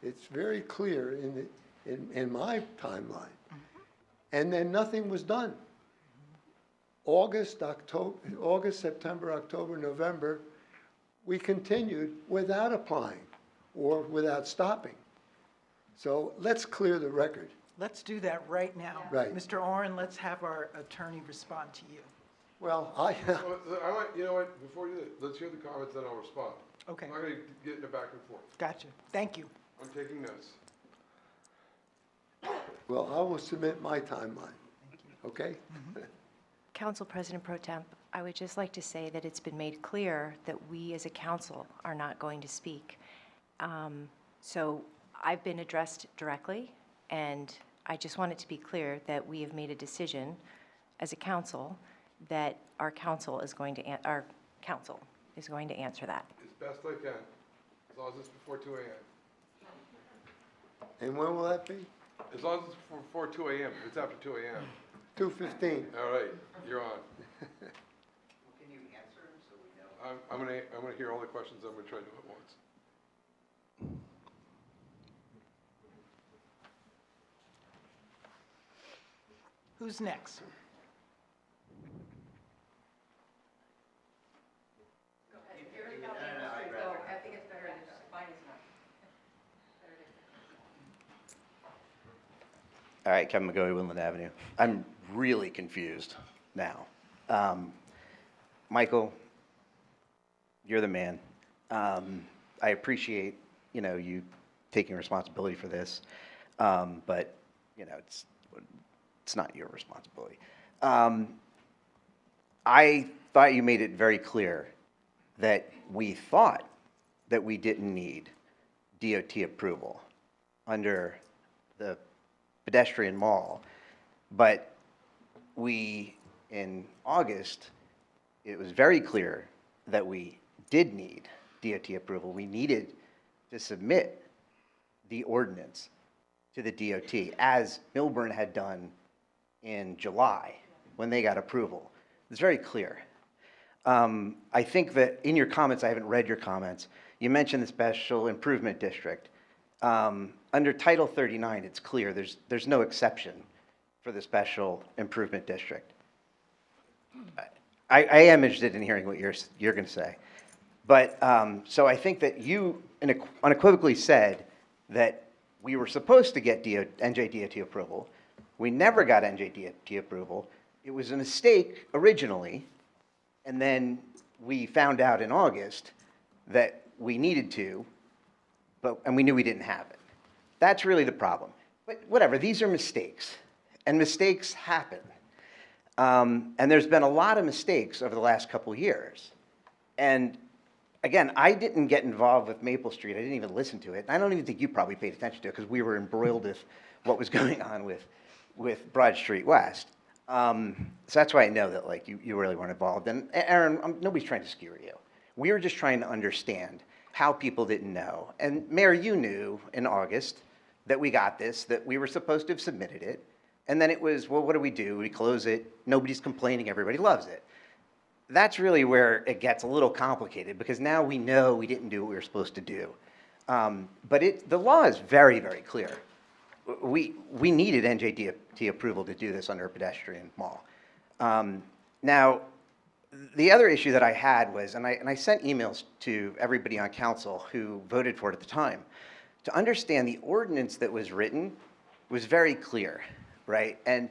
It's very clear in my timeline. And then nothing was done. August, September, October, November, we continued without applying or without stopping. So let's clear the record. Let's do that right now. Right. Mr. Oren, let's have our attorney respond to you. Well, Well, you know what, before you do that, let's hear the comments, then I'll respond. Okay. I'm not gonna get in the back and forth. Gotcha. Thank you. I'm taking notes. well, I will submit my timeline, okay? Council President Pro Temp, I would just like to say that it's been made clear that we as a council are not going to speak. So I've been addressed directly, and I just want it to be clear that we have made a decision as a council that our council is going to answer that. As best I can, as long as it's before 2 a.m. And when will that be? As long as it's before 2 a.m., if it's after 2 a.m. 2:15. All right, you're on. Can you answer them so we know? I'm gonna hear all the questions, I'm gonna try to do it once. Who's next? All right, Kevin McGoey, Woodland Avenue. I'm really confused now. Michael, you're the man. I appreciate, you taking responsibility for this, but, it's not your responsibility. I thought you made it very clear that we thought that we didn't need DOT approval under the pedestrian mall, but in August, it was very clear that we did need DOT approval. We needed to submit the ordinance to the DOT, as Milburn had done in July when they got approval. It's very clear. I think that in your comments, I haven't read your comments, you mentioned the Special Improvement District. Under Title 39, it's clear, there's no exception for the Special Improvement District. I am interested in hearing what you're going to say. But, so I think that you unequivocally said that we were supposed to get NJDOT approval. We never got NJDOT approval. It was a mistake originally, and then we found out in August that we needed to, and we knew we didn't have it. That's really the problem. But whatever, these are mistakes, and mistakes happen. And there's been a lot of mistakes over the last couple of years. And again, I didn't get involved with Maple Street. I didn't even listen to it. I don't even think you probably paid attention to it because we were embroiled with what was going on with Broad Street West. So that's why I know that like you really weren't involved. And Aaron, nobody's trying to skewer you. We were just trying to understand how people didn't know. And Mayor, you knew in August that we got this, that we were supposed to have submitted it. And then it was, well, what do? We close it. Nobody's complaining. Everybody loves it. That's really where it gets a little complicated because now we know we didn't do what we were supposed to do. But the law is very, very clear. We needed NJDOT approval to do this under a pedestrian mall. Now, the other issue that I had was, and I sent emails to everybody on council who voted for it at the time, to understand the ordinance that was written was very clear, right? And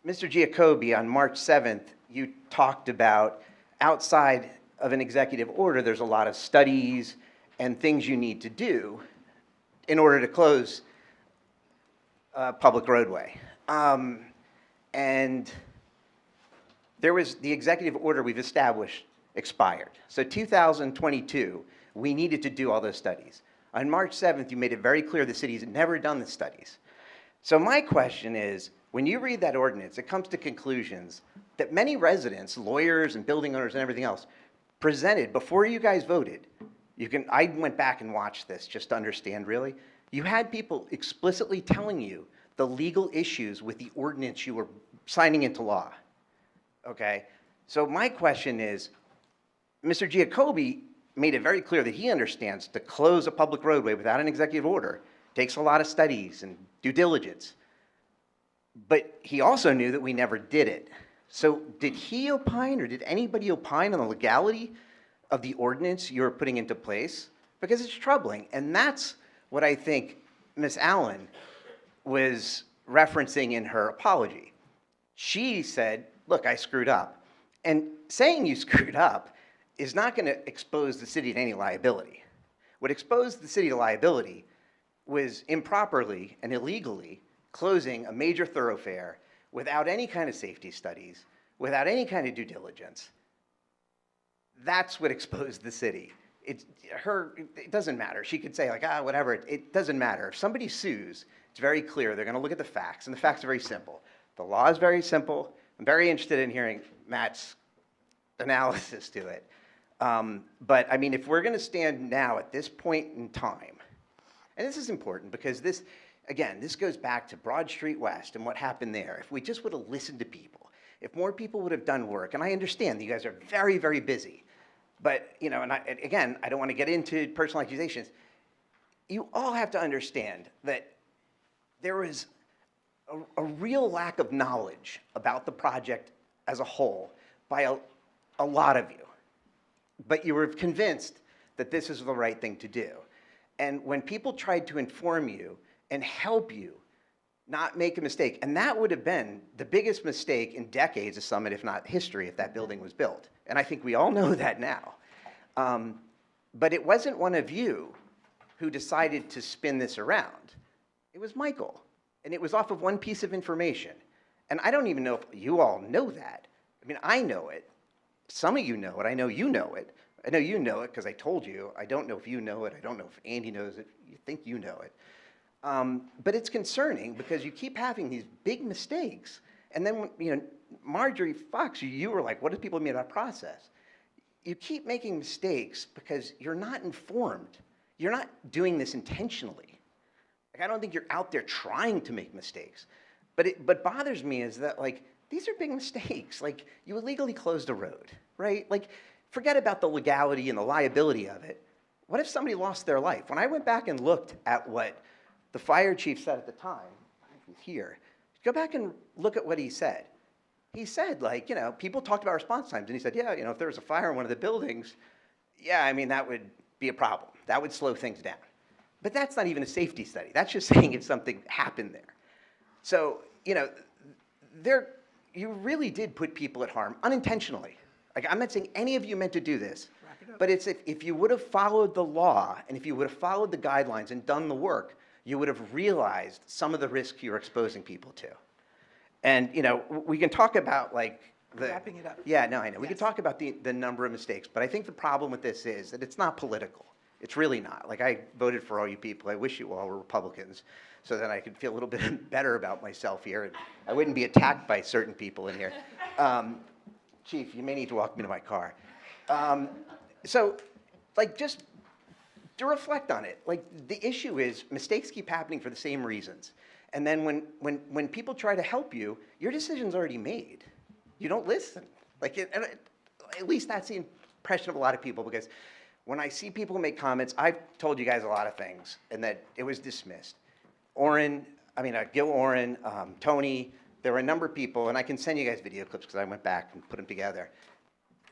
Mr. Giacobbe, on March 7th, you talked about outside of an executive order, there's a lot of studies and things you need to do in order to close a public roadway. And there was the executive order we've established expired. So 2022, we needed to do all those studies. On March 7th, you made it very clear the city's never done the studies. So my question is, when you read that ordinance, it comes to conclusions that many residents, lawyers and building owners and everything else presented before you guys voted. I went back and watched this just to understand really. You had people explicitly telling you the legal issues with the ordinance you were signing into law. Okay? So my question is, Mr. Giacobbe made it very clear that he understands to close a public roadway without an executive order takes a lot of studies and due diligence. But he also knew that we never did it. So did he opine or did anybody opine on the legality of the ordinance you were putting into place? Because it's troubling. And that's what I think Ms. Allen was referencing in her apology. She said, look, I screwed up. And saying you screwed up is not going to expose the city to any liability. What exposed the city to liability was improperly and illegally closing a major thoroughfare without any kind of safety studies, without any kind of due diligence. That's what exposed the city. It doesn't matter. She could say like, whatever, it doesn't matter. If somebody sues, it's very clear. They're going to look at the facts, and the facts are very simple. The law is very simple. I'm very interested in hearing Matt's analysis to it. But I mean, if we're going to stand now at this point in time, and this is important because this, again, this goes back to Broad Street West and what happened there. If we just would have listened to people, if more people would have done work, and I understand that you guys are very, very busy, but, you know, and again, I don't want to get into personal accusations. You all have to understand that there was a real lack of knowledge about the project as a whole by a lot of you. But you were convinced that this is the right thing to do. And when people tried to inform you and help you not make a mistake, and that would have been the biggest mistake in decades of Summit, if not history, if that building was built. And I think we all know that now. But it wasn't one of you who decided to spin this around. It was Michael. And it was off of one piece of information. And I don't even know if you all know that. I mean, I know it. Some of you know it. I know you know it. I know you know it because I told you. I don't know if you know it. I don't know if Andy knows it. You think you know it. But it's concerning because you keep having these big mistakes. And then, you know, Marjorie Fox, you were like, what do people mean about process? You keep making mistakes because you're not informed. You're not doing this intentionally. Like, I don't think you're out there trying to make mistakes. But what bothers me is that, like, these are big mistakes. Like, you illegally closed a road, right? Like, forget about the legality and the liability of it. What if somebody lost their life? When I went back and looked at what the fire chief said at the time, he's here, go back and look at what he said. He said, like, you know, people talked about response times, and he said, yeah, you know, if there was a fire in one of the buildings, yeah, I mean, that would be a problem. That would slow things down. But that's not even a safety study. That's just saying if something happened there. So, you know, you really did put people at harm unintentionally. Like, I'm not saying any of you meant to do this, but it's if you would have followed the law and if you would have followed the guidelines and done the work, you would have realized some of the risks you're exposing people to. And, you know, we can talk about, like, Wrapping it up. Yeah, no, I know. We can talk about the number of mistakes, but I think the problem with this is that it's not political. It's really not. Like, I voted for all you people. I wish you all were Republicans so that I could feel a little bit better about myself here and I wouldn't be attacked by certain people in here. Chief, you may need to walk me to my car. So, like, just to reflect on it, like, the issue is mistakes keep happening for the same reasons. And then when people try to help you, your decision's already made. You don't listen. Like, at least that's the impression of a lot of people, because when I see people make comments, I've told you guys a lot of things, and that it was dismissed. Gil Oren, Tony, there were a number of people, and I can send you guys video clips because I went back and put them together,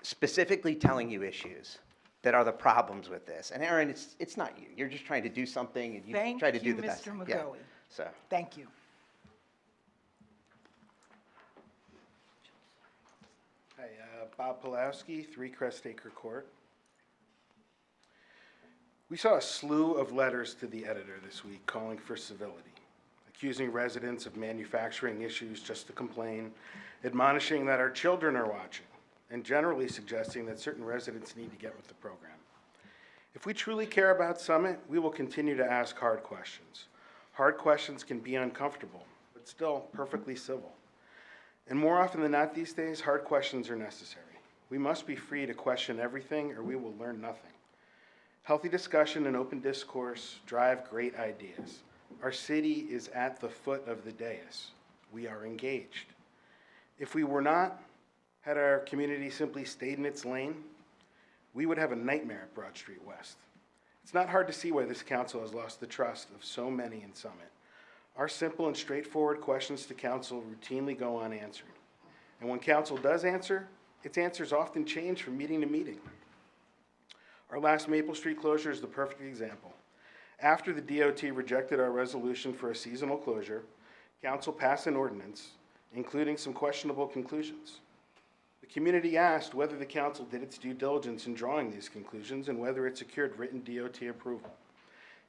specifically telling you issues that are the problems with this. And Aaron, it's not you. You're just trying to do something, and you try to do the best. Thank you, Mr. Yeah. McGoey. So. Thank you. Hi, Bob Pulowski, 3 Crest Acre Court. We saw a slew of letters to the editor this week calling for civility, accusing residents of manufacturing issues just to complain, admonishing that our children are watching, and generally suggesting that certain residents need to get with the program. If we truly care about Summit, we will continue to ask hard questions. Hard questions can be uncomfortable, but still perfectly civil. And more often than not these days, hard questions are necessary. We must be free to question everything, or we will learn nothing. Healthy discussion and open discourse drive great ideas. Our city is at the foot of the dais. We are engaged. If we were not, had our community simply stayed in its lane, we would have a nightmare at Broad Street West. It's not hard to see why this council has lost the trust of so many in Summit. Our simple and straightforward questions to council routinely go unanswered. And when council does answer, its answers often change from meeting to meeting. Our last Maple Street closure is the perfect example. After the DOT rejected our resolution for a seasonal closure, council passed an ordinance, including some questionable conclusions. The community asked whether the council did its due diligence in drawing these conclusions and whether it secured written DOT approval.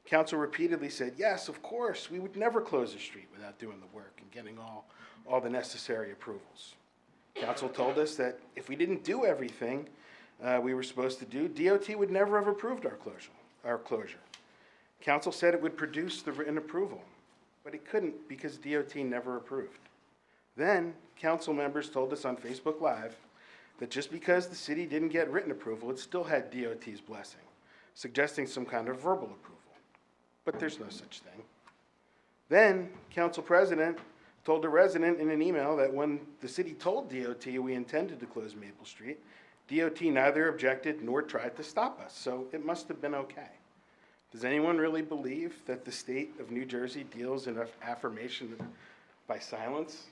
Council repeatedly said, yes, of course, we would never close a street without doing the work and getting all the necessary approvals. Council told us that if we didn't do everything we were supposed to do, DOT would never have approved our closure. Council said it would produce the written approval, but it couldn't because DOT never approved. Then, council members told us on Facebook Live that just because the city didn't get written approval, it still had DOT's blessing, suggesting some kind of verbal approval. But there's no such thing. Then, council president told a resident in an email that when the city told DOT we intended to close Maple Street, DOT neither objected nor tried to stop us, so it must have been okay. Does anyone really believe that the state of New Jersey deals in affirmation by silence?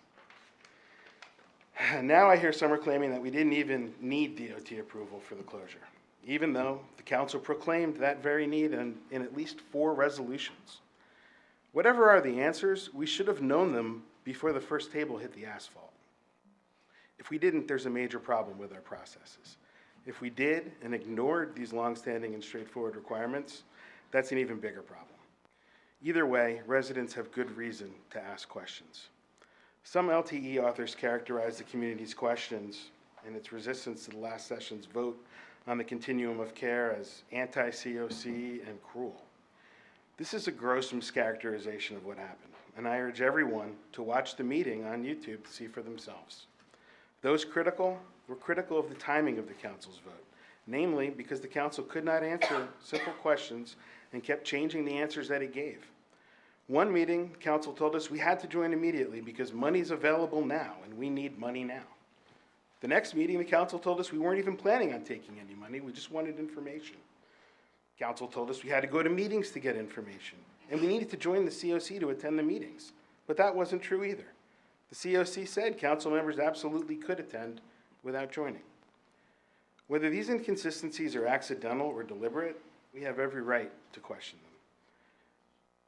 Now I hear some are claiming that we didn't even need DOT approval for the closure, even though the council proclaimed that very need in at least 4 resolutions. Whatever are the answers, we should have known them before the first table hit the asphalt. If we didn't, there's a major problem with our processes. If we did and ignored these longstanding and straightforward requirements, that's an even bigger problem. Either way, residents have good reason to ask questions. Some LTE authors characterize the community's questions and its resistance to the last session's vote on the continuum of care as anti-COC and cruel. This is a gross mischaracterization of what happened, and I urge everyone to watch the meeting on YouTube to see for themselves. Those critical were critical of the timing of the council's vote, namely because the council could not answer simple questions and kept changing the answers that it gave. One meeting, council told us we had to join immediately because money's available now and we need money now. The next meeting, the council told us we weren't even planning on taking any money, we just wanted information. Council told us we had to go to meetings to get information, and we needed to join the COC to attend the meetings. But that wasn't true either. The COC said council members absolutely could attend without joining. Whether these inconsistencies are accidental or deliberate, we have every right to question them.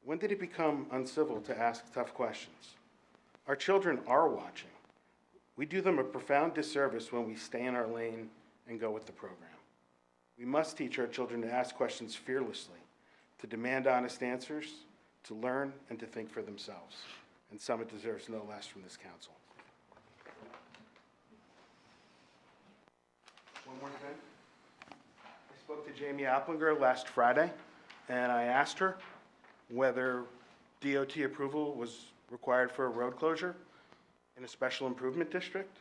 When did it become uncivil to ask tough questions? Our children are watching. We do them a profound disservice when we stay in our lane and go with the program. We must teach our children to ask questions fearlessly, to demand honest answers, to learn, and to think for themselves. And Summit deserves no less from this council. One more thing. I spoke to Jamie Applinger last Friday, and I asked her whether DOT approval was required for a road closure in a special improvement district.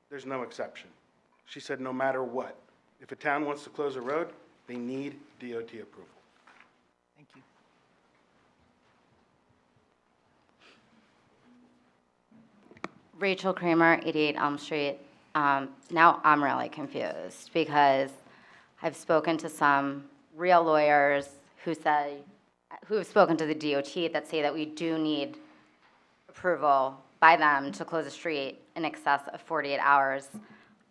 There's no exception. She said no matter what, if a town wants to close a road, they need DOT approval. Thank you. Rachel Kramer, 88 Elm Street. Now I'm really confused because I've spoken to some real lawyers who have spoken to the DOT that say that we do need approval by them to close a street in excess of 48 hours.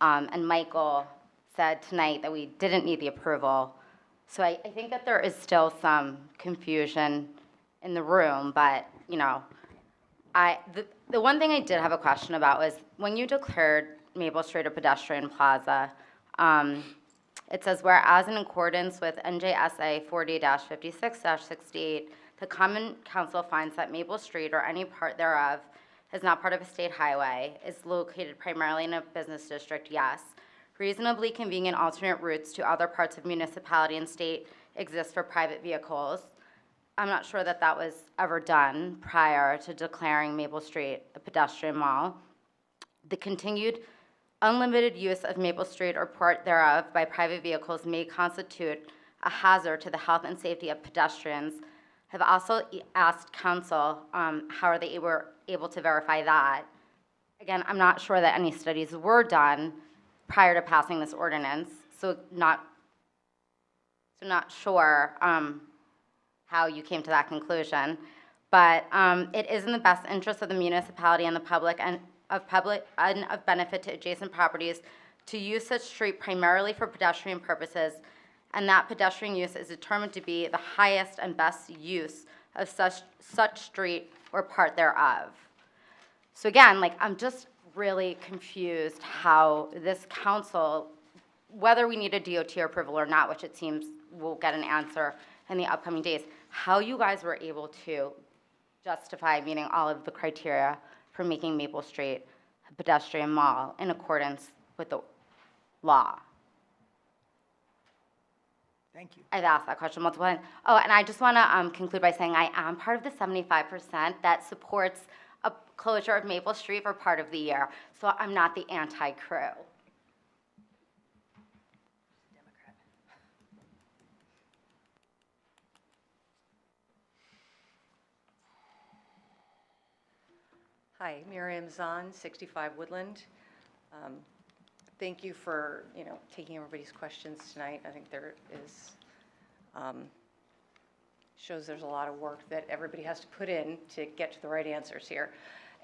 And Michael said tonight that we didn't need the approval. So I think that there is still some confusion in the room, but, you know, the one thing I did have a question about was when you declared Maple Street a pedestrian plaza, it says, whereas in accordance with NJSA 40-56-68, the Common Council finds that Maple Street or any part thereof is not part of a state highway, is located primarily in a business district, yes. Reasonably convenient alternate routes to other parts of municipality and state exist for private vehicles. I'm not sure that that was ever done prior to declaring Maple Street a pedestrian mall. The continued unlimited use of Maple Street or part thereof by private vehicles may constitute a hazard to the health and safety of pedestrians. Have also asked council how are they able to verify that. Again, I'm not sure that any studies were done prior to passing this ordinance, so not sure how you came to that conclusion. But it is in the best interest of the municipality and the public and of benefit to adjacent properties to use such street primarily for pedestrian purposes, and that pedestrian use is determined to be the highest and best use of such street or part thereof. So again, like, I'm just really confused how this council, whether we need a DOT approval or not, which it seems we'll get an answer in the upcoming days, how you guys were able to justify meeting all of the criteria for making Maple Street a pedestrian mall in accordance with the law. Thank you. I've asked that question multiple times. Oh, and I just want to conclude by saying I am part of the 75% that supports a closure of Maple Street for part of the year. So I'm not the anti-crew. Hi, Miriam Zahn, 65 Woodland. Thank you for, taking everybody's questions tonight. I think there is, shows there's a lot of work that everybody has to put in to get to the right answers here.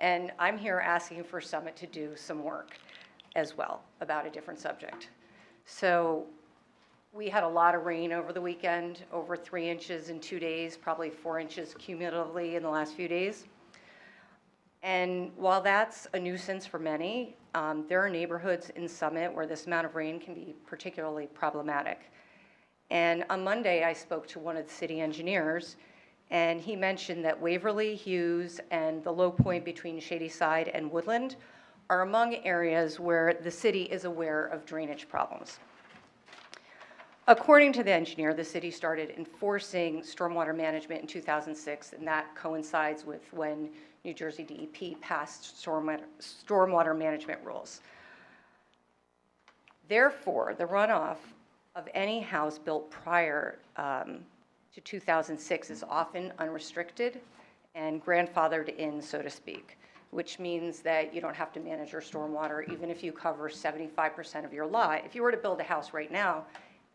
And I'm here asking for Summit to do some work as well about a different subject. So we had a lot of rain over the weekend, over 3 inches in 2 days, probably 4 inches cumulatively in the last few days. And while that's a nuisance for many, there are neighborhoods in Summit where this amount of rain can be particularly problematic. And on Monday, I spoke to one of the city engineers, and he mentioned that Waverly, Hughes, and the low point between Shadyside and Woodland are among areas where the city is aware of drainage problems. According to the engineer, the city started enforcing stormwater management in 2006, and that coincides with when New Jersey DEP passed stormwater management rules. Therefore, the runoff of any house built prior to 2006 is often unrestricted and grandfathered in, so to speak, which means that you don't have to manage your stormwater even if you cover 75% of your lot. If you were to build a house right now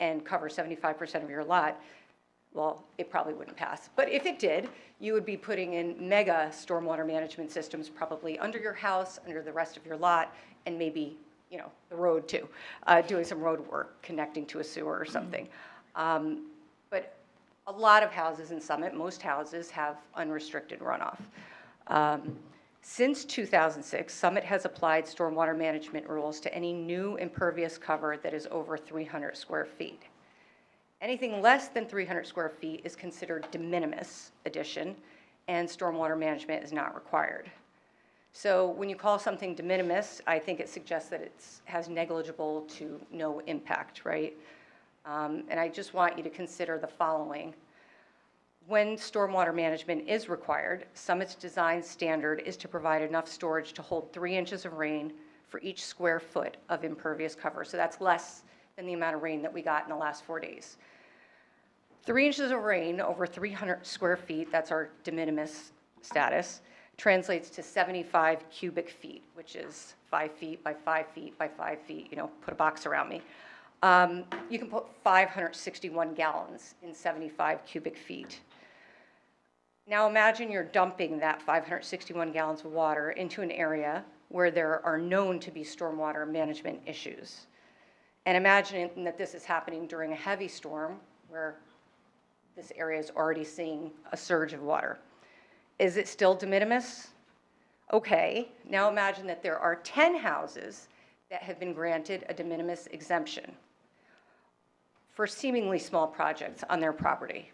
and cover 75% of your lot, well, it probably wouldn't pass. But if it did, you would be putting in mega stormwater management systems probably under your house, under the rest of your lot, and maybe, you know, the road too, doing some road work, connecting to a sewer or something. But a lot of houses in Summit, most houses have unrestricted runoff. Since 2006, Summit has applied stormwater management rules to any new impervious cover that is over 300 square feet. Anything less than 300 square feet is considered de minimis addition, and stormwater management is not required. So when you call something de minimis, I think it suggests that it has negligible to no impact, right? And I just want you to consider the following. When stormwater management is required, Summit's design standard is to provide enough storage to hold 3 inches of rain for each square foot of impervious cover. So that's less than the amount of rain that we got in the last 4 days. 3 inches of rain over 300 square feet, that's our de minimis status, translates to 75 cubic feet, which is 5 feet by 5 feet by 5 feet, you know, put a box around me. You can put 561 gallons in 75 cubic feet. Now imagine you're dumping that 561 gallons of water into an area where there are known to be stormwater management issues. And imagine that this is happening during a heavy storm where this area is already seeing a surge of water. Is it still de minimis? Okay, now imagine that there are 10 houses that have been granted a de minimis exemption for seemingly small projects on their property.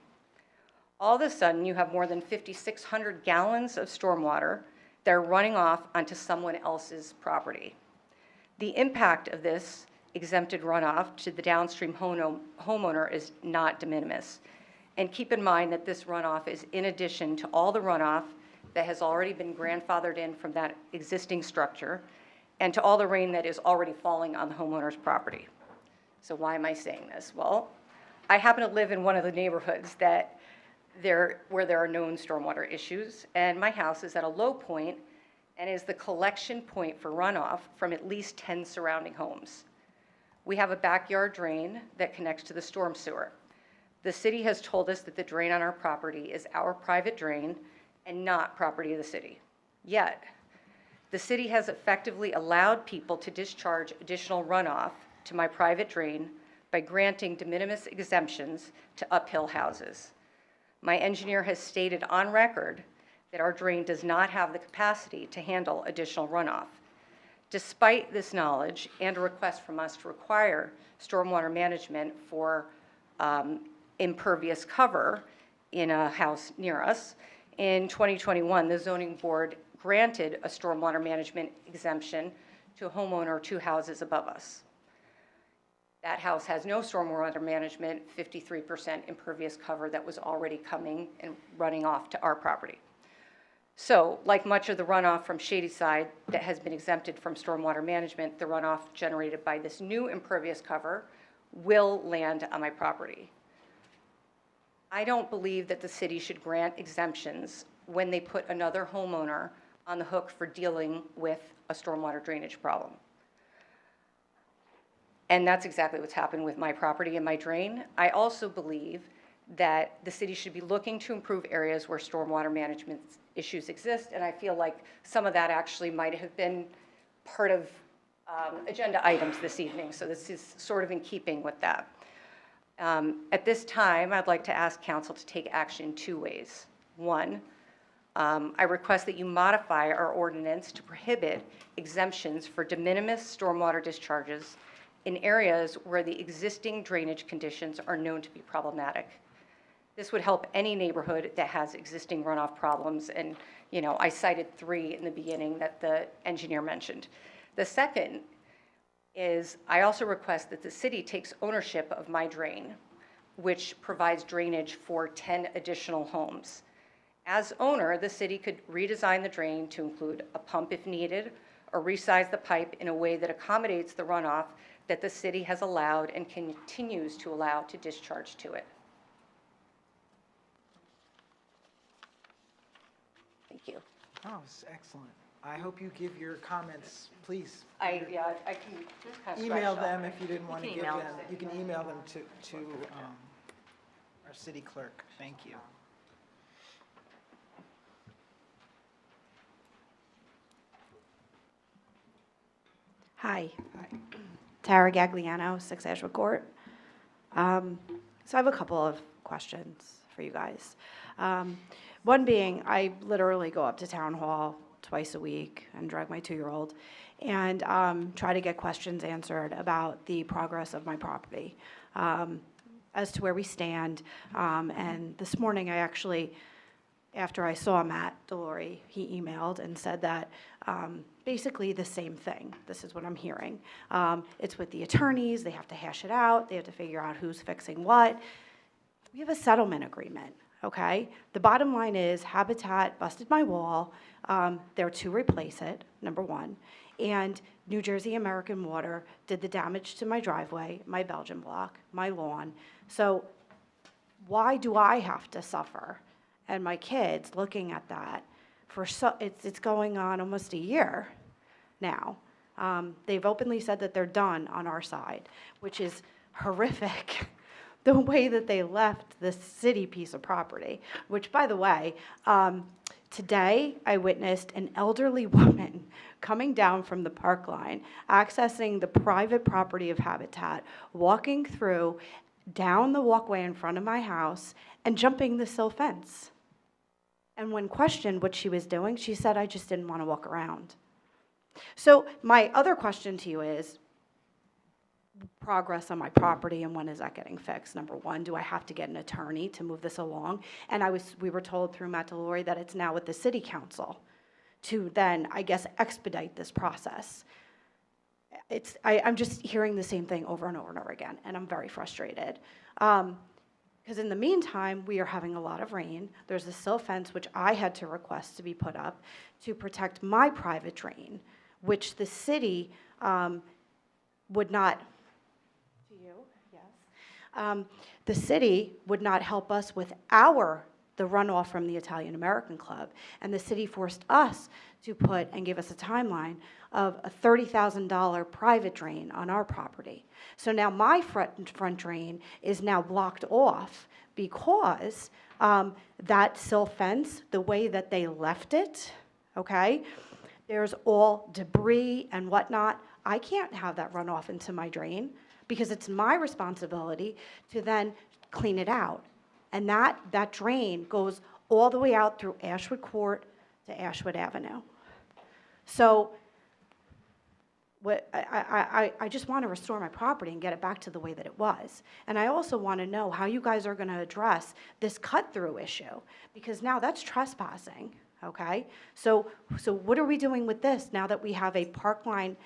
All of a sudden, you have more than 5,600 gallons of stormwater that are running off onto someone else's property. The impact of this exempted runoff to the downstream homeowner is not de minimis. And keep in mind that this runoff is in addition to all the runoff that has already been grandfathered in from that existing structure and to all the rain that is already falling on the homeowner's property. So why am I saying this? Well, I happen to live in one of the neighborhoods where there are known stormwater issues, and my house is at a low point and is the collection point for runoff from at least 10 surrounding homes. We have a backyard drain that connects to the storm sewer. The city has told us that the drain on our property is our private drain and not property of the city. Yet, the city has effectively allowed people to discharge additional runoff to my private drain by granting de minimis exemptions to uphill houses. My engineer has stated on record that our drain does not have the capacity to handle additional runoff. Despite this knowledge and a request from us to require stormwater management for impervious cover in a house near us, in 2021, the zoning board granted a stormwater management exemption to a homeowner 2 houses above us. That house has no stormwater management, 53% impervious cover that was already coming and running off to our property. So, like much of the runoff from Shadyside that has been exempted from stormwater management, the runoff generated by this new impervious cover will land on my property. I don't believe that the city should grant exemptions when they put another homeowner on the hook for dealing with a stormwater drainage problem. And that's exactly what's happened with my property and my drain. I also believe that the city should be looking to improve areas where stormwater management issues exist, and I feel like some of that actually might have been part of agenda items this evening, so this is sort of in keeping with that. At this time, I'd like to ask council to take action in 2 ways. One, I request that you modify our ordinance to prohibit exemptions for de minimis stormwater discharges in areas where the existing drainage conditions are known to be problematic. This would help any neighborhood that has existing runoff problems, and you know, I cited 3 in the beginning that the engineer mentioned. The second is I also request that the city takes ownership of my drain, which provides drainage for 10 additional homes. As owner, the city could redesign the drain to include a pump if needed, or resize the pipe in a way that accommodates the runoff that the city has allowed and continues to allow to discharge to it. Oh, it's excellent. I hope you give your comments, please. I can pass Email them if you didn't want to can give email them. You can email them to our city clerk. Thank you. Hi. Tara Gagliano, 6 Ashwood Court. So I have a couple of questions for you guys. One being, I literally go up to town hall twice a week and drag my 2-year-old and try to get questions answered about the progress of my property, as to where we stand. And this morning, I actually, after I saw Matt Delory, he emailed and said that basically the same thing. This is what I'm hearing. It's with the attorneys. They have to hash it out. They have to figure out who's fixing what. We have a settlement agreement, okay? The bottom line is Habitat busted my wall. They're to replace it, number one. And New Jersey American Water did the damage to my driveway, my Belgian block, my lawn. So why do I have to suffer? And my kids looking at that for it's going on almost a year now. They've openly said that they're done on our side, which is horrific. The way that they left this city piece of property, which, by the way, today I witnessed an elderly woman coming down from the park line, accessing the private property of Habitat, walking through down the walkway in front of my house and jumping the sill fence. And when questioned what she was doing, she said, I just didn't want to walk around. So my other question to you is, progress on my property and when is that getting fixed? Number one, do I have to get an attorney to move this along? And we were told through Matt Delory that it's now with the city council to then, I guess, expedite this process. I'm just hearing the same thing over and over and over again, and I'm very frustrated. Because in the meantime, we are having a lot of rain. There's a sill fence, which I had to request to be put up to protect my private drain, which the city would not, to you, yes. The city would not help us with the runoff from the Italian American Club. And the city forced us to put and give us a timeline of a $30,000 private drain on our property. So now my front drain is now blocked off because that sill fence, the way that they left it, okay, there's all debris and whatnot. I can't have that run off into my drain because it's my responsibility to then clean it out. And that drain goes all the way out through Ashwood Court to Ashwood Avenue. So I just want to restore my property and get it back to the way that it was. And I also want to know how you guys are going to address this cut-through issue, because now that's trespassing, okay? So what are we doing with this now that we have a park line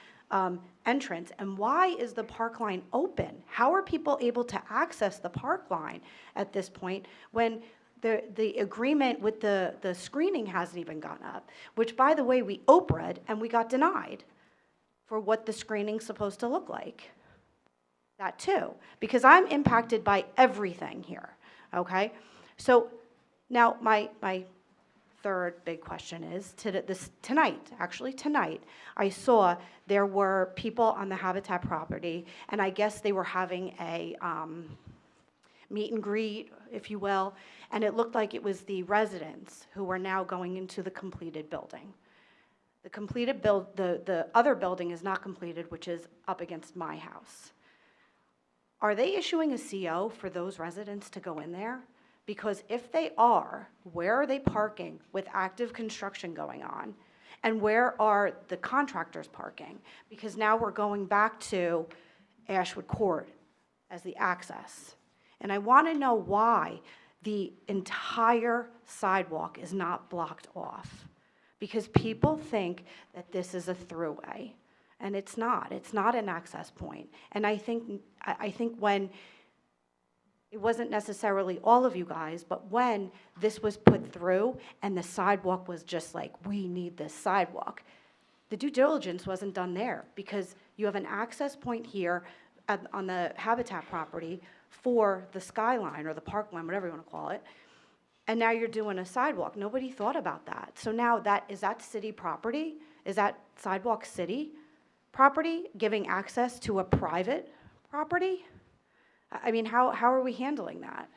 entrance? And why is the park line open? How are people able to access the park line at this point when the agreement with the screening hasn't even gone up, which, by the way, we Oprah'd and we got denied for what the screening's supposed to look like? That too, because I'm impacted by everything here, okay? So now my third big question is, tonight, I saw there were people on the Habitat property, and I guess they were having a meet and greet, if you will, and it looked like it was the residents who were now going into the completed building. The other building is not completed, which is up against my house. Are they issuing a CO for those residents to go in there? Because if they are, where are they parking with active construction going on? And where are the contractors parking? Because now we're going back to Ashwood Court as the access. And I want to know why the entire sidewalk is not blocked off. Because people think that this is a throughway, and it's not. It's not an access point. And I think when it wasn't necessarily all of you guys, but when this was put through and the sidewalk was just like, we need this sidewalk, the due diligence wasn't done there, because you have an access point here on the Habitat property for the skyline or the park line, whatever you want to call it. and now you're doing a sidewalk. Nobody thought about that. So now is that city property? Is that sidewalk city property, giving access to a private property? I mean, how are we handling that?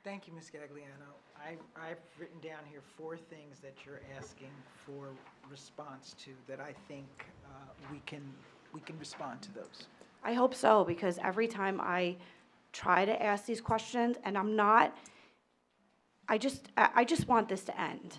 Thank you, Ms. Gagliano. I've written down here 4 things that you're asking for response to that I think we can respond to those. I hope so, because every time I try to ask these questions, and I just want this to end,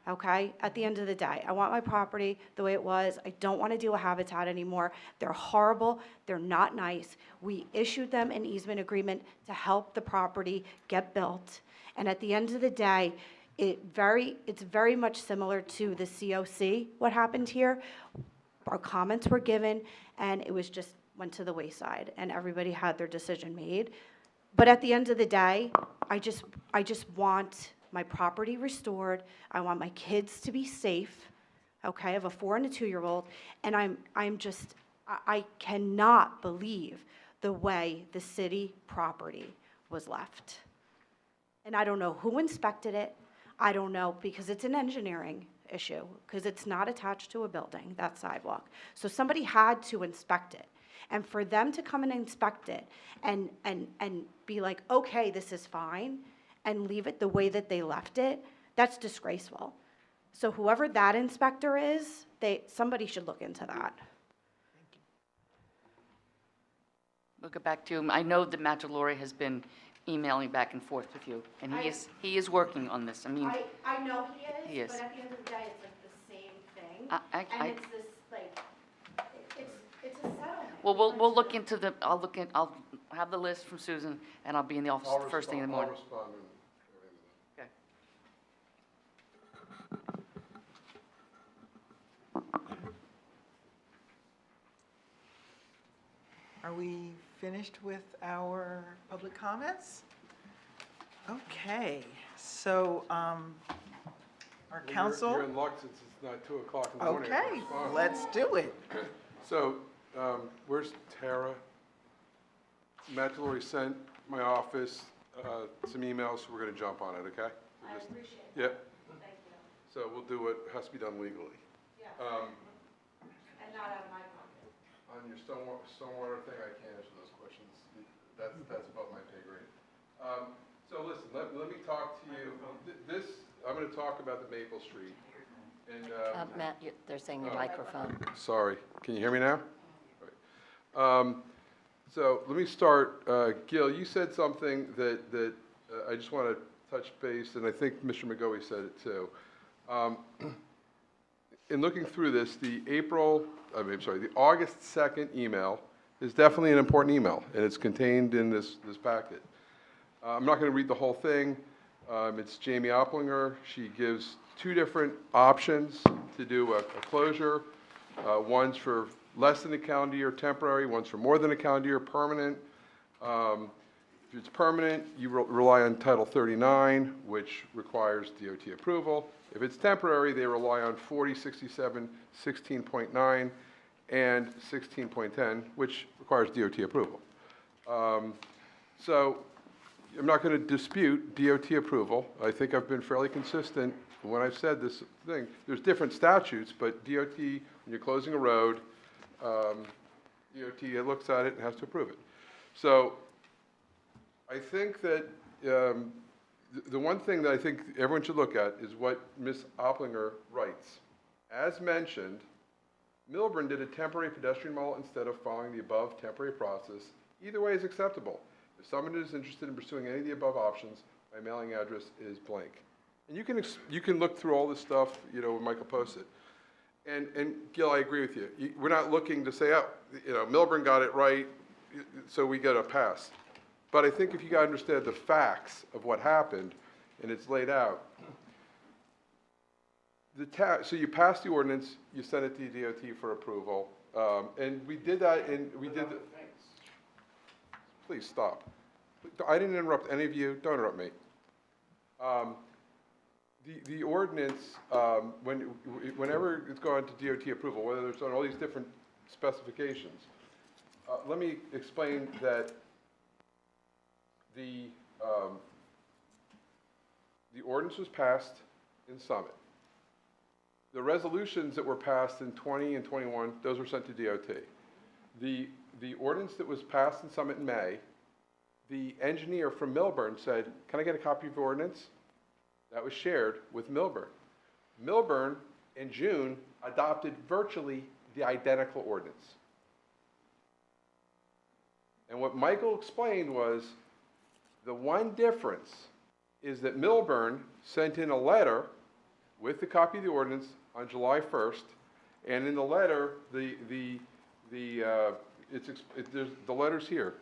okay? At the end of the day, I want my property the way it was. I don't want to deal with Habitat anymore. They're horrible. They're not nice. We issued them an easement agreement to help the property get built. And at the end of the day, it's very much similar to the COC, what happened here. Our comments were given, and it was just went to the wayside, and everybody had their decision made. But at the end of the day, I just want my property restored. I want my kids to be safe. Okay, I have a 4 and a 2-year-old, and I cannot believe the way the city property was left. And I don't know who inspected it. I don't know, because it's an engineering issue, because it's not attached to a building, that sidewalk. So somebody had to inspect it. And for them to come and inspect it and be like, okay, this is fine, and leave it the way that they left it, that's disgraceful. So whoever that inspector is, somebody should look into that. We'll get back to him. I know that Matt Delore has been emailing back and forth with you, and he is working on this. I mean, I know he is, He is. but at the end of the day, it's like the same thing. And it's this, like, it's a settlement. well, we'll look into I'll have the list from Susan, and I'll be in the office the first thing in the morning. I'll respond and everything. Okay. Are we finished with our public comments? Okay, so our council. You're in luck since it's not 2 o'clock in the morning. Okay, let's do it. So, where's Tara? Matt Delore sent my office some emails, so we're going to jump on it, okay? I appreciate it. Yep. Thank you. So we'll do what has to be done legally. Yes. And not out of my pocket. On your stormwater thing, I can't answer those questions. That's above my pay grade. So listen, let me talk to you. I'm going to talk about the Maple Street. And Matt, they're saying your microphone. sorry, can you hear me now? All right. So let me start. Gil, you said something that I just want to touch base, and I think Mr. McGoey said it too. In looking through this, the August 2nd email is definitely an important email, and it's contained in this packet. I'm not going to read the whole thing. It's Jamie Opplinger. She gives 2 different options to do a closure. One's for less than a calendar year, temporary. One's for more than a calendar year, permanent. If it's permanent, you rely on Title 39, which requires DOT approval. If it's temporary, they rely on 4067, 16.9, and 16.10, which requires DOT approval. So I'm not going to dispute DOT approval. I think I've been fairly consistent when I've said this thing. There's different statutes, but DOT, when you're closing a road, DOT looks at it and has to approve it. So I think that the one thing that I think everyone should look at is what Ms. Opplinger writes. As mentioned, Milburn did a temporary pedestrian mall instead of following the above temporary process. Either way is acceptable. If someone is interested in pursuing any of the above options, my mailing address is blank. And you can look through all this stuff, when Michael posts it. And Gil, I agree with you. We're not looking to say, Milburn got it right, so we get a pass. But I think if you got to understand the facts of what happened, and it's laid out, so you pass the ordinance, you send it to DOT for approval, and we did that, please stop. I didn't interrupt any of you. Don't interrupt me. The ordinance, whenever it's gone to DOT approval, whether it's on all these different specifications, let me explain that the ordinance was passed in Summit. The resolutions that were passed in 20 and 21, those were sent to DOT. The ordinance that was passed in Summit in May, the engineer from Milburn said, can I get a copy of the ordinance? That was shared with Milburn. Milburn, in June, adopted virtually the identical ordinance. And what Michael explained was, the one difference is that Milburn sent in a letter with the copy of the ordinance on July 1st, and in the letter, the letter's here.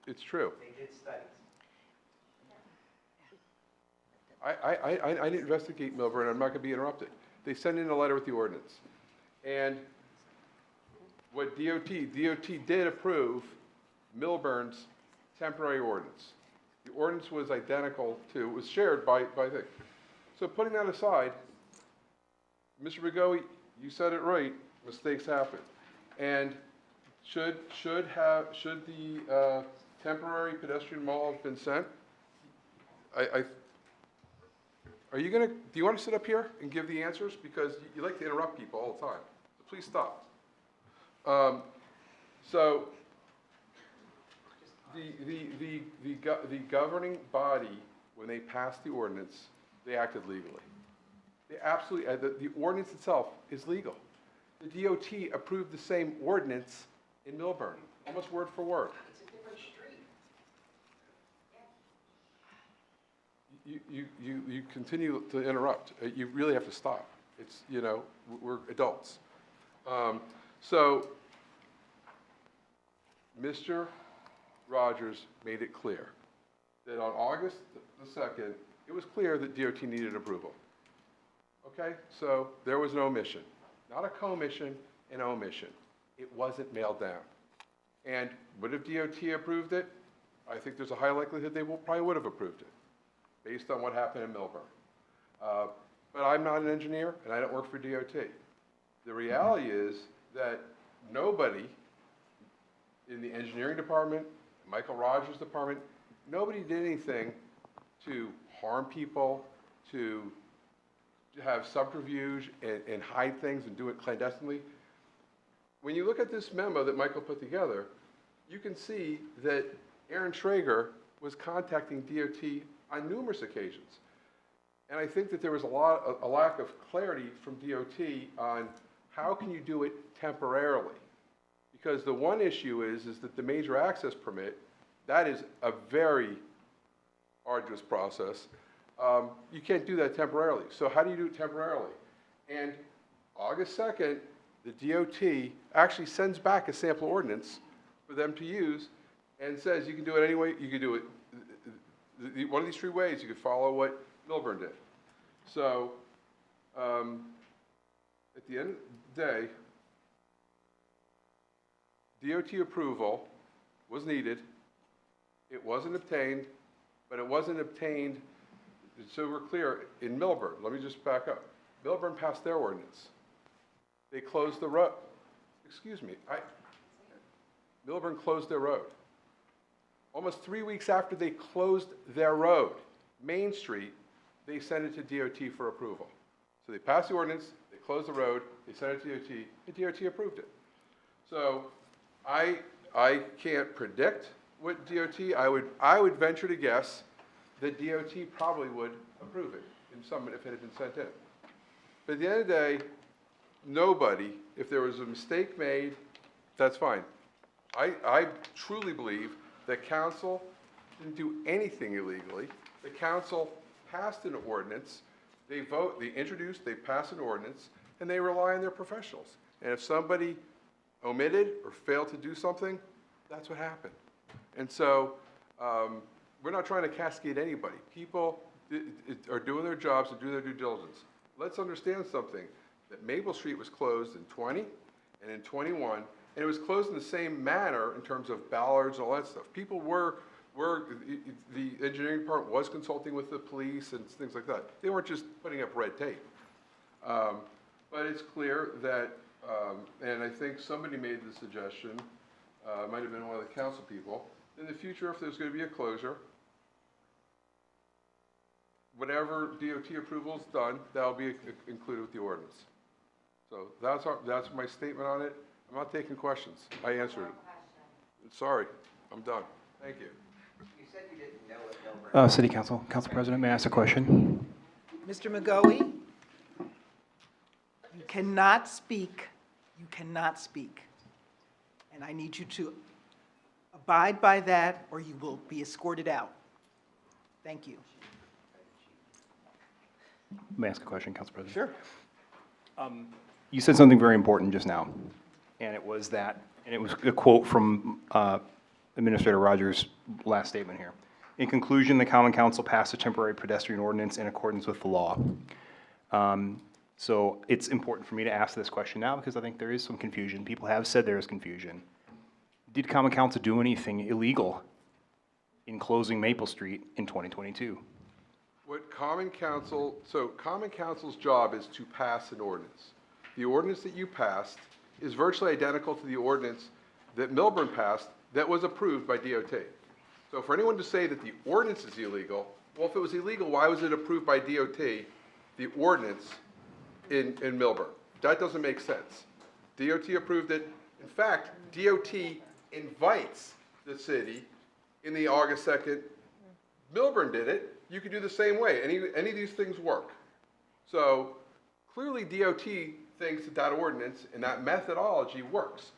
It's true. They did studies. I didn't investigate Milburn, I'm not going to be interrupted. They sent in a letter with the ordinance. And what DOT did approve Milburn's temporary ordinance. The ordinance was identical to, it was shared by the. So putting that aside, Mr. Begoe, you said it right, mistakes happen. And should the temporary pedestrian mall have been sent? Are you do you want to sit up here and give the answers? Because you like to interrupt people all the time. So please stop. So the governing body, when they passed the ordinance, they acted legally. They absolutely, the ordinance itself is legal. The DOT approved the same ordinance in Milburn, almost word for word. It's a different street. You continue to interrupt. You really have to stop. It's, we're adults. So, Mr. Rogers made it clear that on August the 2nd, it was clear that DOT needed approval. Okay? So, there was an omission. Not a commission, an omission. It wasn't mailed down. And would have DOT approved it? I think there's a high likelihood they probably would have approved it, based on what happened in Milburn. But I'm not an engineer, and I don't work for DOT. The reality is that nobody in the engineering department, Michael Rogers' department, nobody did anything to harm people, to have subterfuge and hide things and do it clandestinely. When you look at this memo that Michael put together, you can see that Aaron Traeger was contacting DOT on numerous occasions. And I think that there was a lack of clarity from DOT on how can you do it temporarily. Because the one issue is that the major access permit, that is a very arduous process. You can't do that temporarily. So how do you do it temporarily? And August 2nd, the DOT actually sends back a sample ordinance for them to use and says you can do it any way, you can do it one of these three ways. You could follow what Milburn did. So at the end of the day, DOT approval was needed. It wasn't obtained, but it wasn't obtained, so we're clear, in Milburn. Let me just back up. Milburn passed their ordinance. They closed the road. Excuse me. Milburn closed their road. Almost 3 weeks after they closed their road, Main Street, they sent it to DOT for approval. So they passed the ordinance, they closed the road, they sent it to DOT, and DOT approved it. So I can't predict what DOT, I would venture to guess that DOT probably would approve it in Summit if it had been sent in. But at the end of the day, nobody, if there was a mistake made, that's fine. I truly believe that council didn't do anything illegally. The council passed an ordinance, they introduced, they passed an ordinance, and they rely on their professionals. And if somebody omitted or failed to do something, that's what happened. And so we're not trying to cascade anybody. People are doing their jobs and doing their due diligence. Let's understand something, that Maple Street was closed in 20 and in 21, and it was closed in the same manner in terms of ballards and all that stuff. People the engineering department was consulting with the police and things like that. They weren't just putting up red tape. But it's clear that, and I think somebody made the suggestion, might have been one of the council people, in the future, if there's going to be a closure, whenever DOT approval is done, that'll be included with the ordinance. So that's my statement on it. I'm not taking questions. I answered it. Sorry, I'm done. Thank you. You said you didn't know what Milburn. City Council, Council President, may I ask a question? Mr. McGoey, you cannot speak. You cannot speak. And I need you to abide by that, or you will be escorted out. Thank you. May I ask a question, Council President? Sure. You said something very important just now, and it was a quote from Administrator Rogers' last statement here. In conclusion, the Common Council passed a temporary pedestrian ordinance in accordance with the law. So it's important for me to ask this question now because I think there is some confusion. People have said there is confusion. Did Common Council do anything illegal in closing Maple Street in 2022? What Common Council's job is to pass an ordinance. The ordinance that you passed is virtually identical to the ordinance that Milburn passed that was approved by DOT. So for anyone to say that the ordinance is illegal, well, if it was illegal, why was it approved by DOT, the ordinance in Milburn? That doesn't make sense. DOT approved it. In fact, DOT invites the city in the August 2nd. Milburn did it. You could do the same way. Any of these things work. So clearly DOT thinks that that ordinance and that methodology works.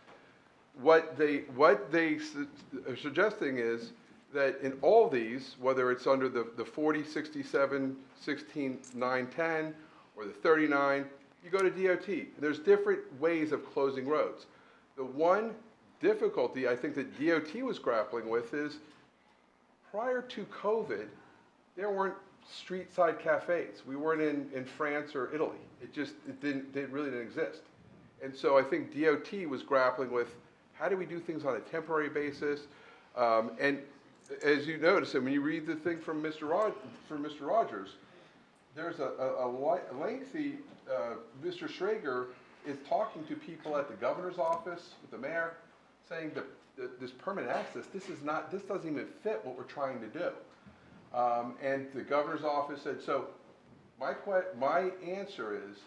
What they are suggesting is that in all these, whether it's under the 40, 67, 16, 9, 10, or the 39, you go to DOT. There's different ways of closing roads. The one difficulty I think that DOT was grappling with is prior to COVID, there weren't street side cafes. We weren't in France or Italy. It really didn't exist. And so I think DOT was grappling with how do we do things on a temporary basis? And as you notice, and when you read the thing from Mr. Rogers, there's a lengthy, Mr. Schrager is talking to people at the governor's office, with the mayor, saying that this permanent access, this doesn't even fit what we're trying to do. And the governor's office said, so my answer is,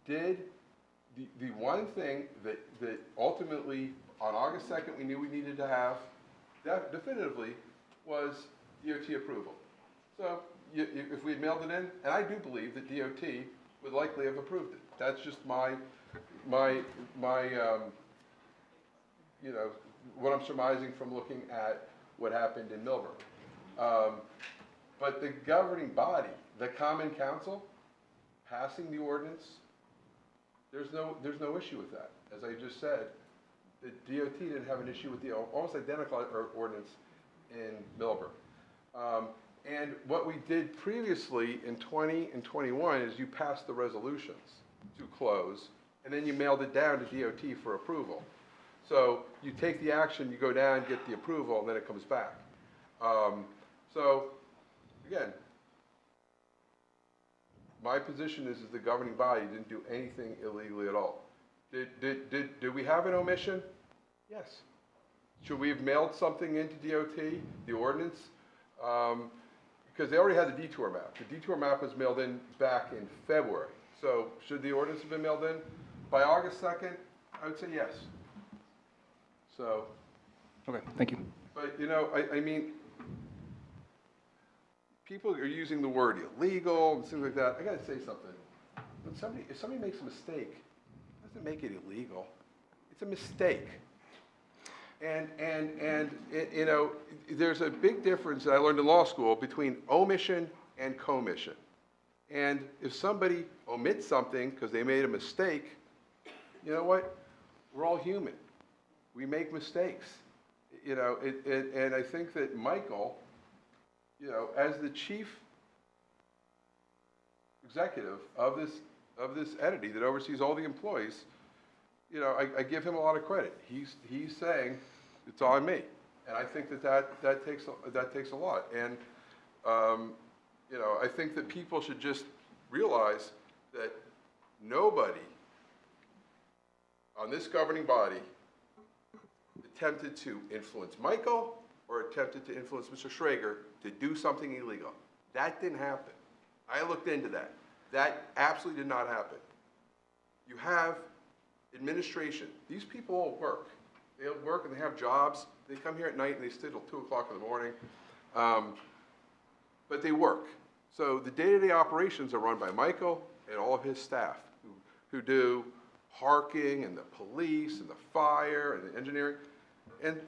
did the one thing that ultimately on August 2nd we knew we needed to have definitively was DOT approval. So if we had mailed it in, and I do believe that DOT would likely have approved it. That's just my what I'm surmising from looking at what happened in Milburn. But the governing body, the Common Council, passing the ordinance, there's no issue with that. As I just said, the DOT didn't have an issue with the almost identical ordinance in Milburn. And what we did previously in 20 and 21 is you passed the resolutions to close, and then you mailed it down to DOT for approval. So you take the action, you go down, get the approval, and then it comes back. So again, my position is the governing body didn't do anything illegally at all. Did we have an omission? Yes. Should we have mailed something into DOT, the ordinance? Because they already had the detour map. The detour map was mailed in back in February. So should the ordinance have been mailed in by August 2nd? I would say yes. So. Okay, thank you. But, I mean, people are using the word illegal and things like that. I got to say something. If somebody makes a mistake, it doesn't make it illegal. It's a mistake. And there's a big difference that I learned in law school between omission and commission. And if somebody omits something because they made a mistake, you know what? We're all human. We make mistakes. And I think that Michael, as the chief executive of this entity that oversees all the employees, I give him a lot of credit. He's saying it's on me, and I think that takes a lot. And I think that people should just realize that nobody on this governing body attempted to influence Michael or attempted to influence Mr. Schrager to do something illegal. That didn't happen. I looked into that. That absolutely did not happen. You have administration. These people all work. They all work and they have jobs. They come here at night and they stay till 2 o'clock in the morning. But they work. So the day-to-day operations are run by Michael and all of his staff who do parking and the police and the fire and the engineering. And,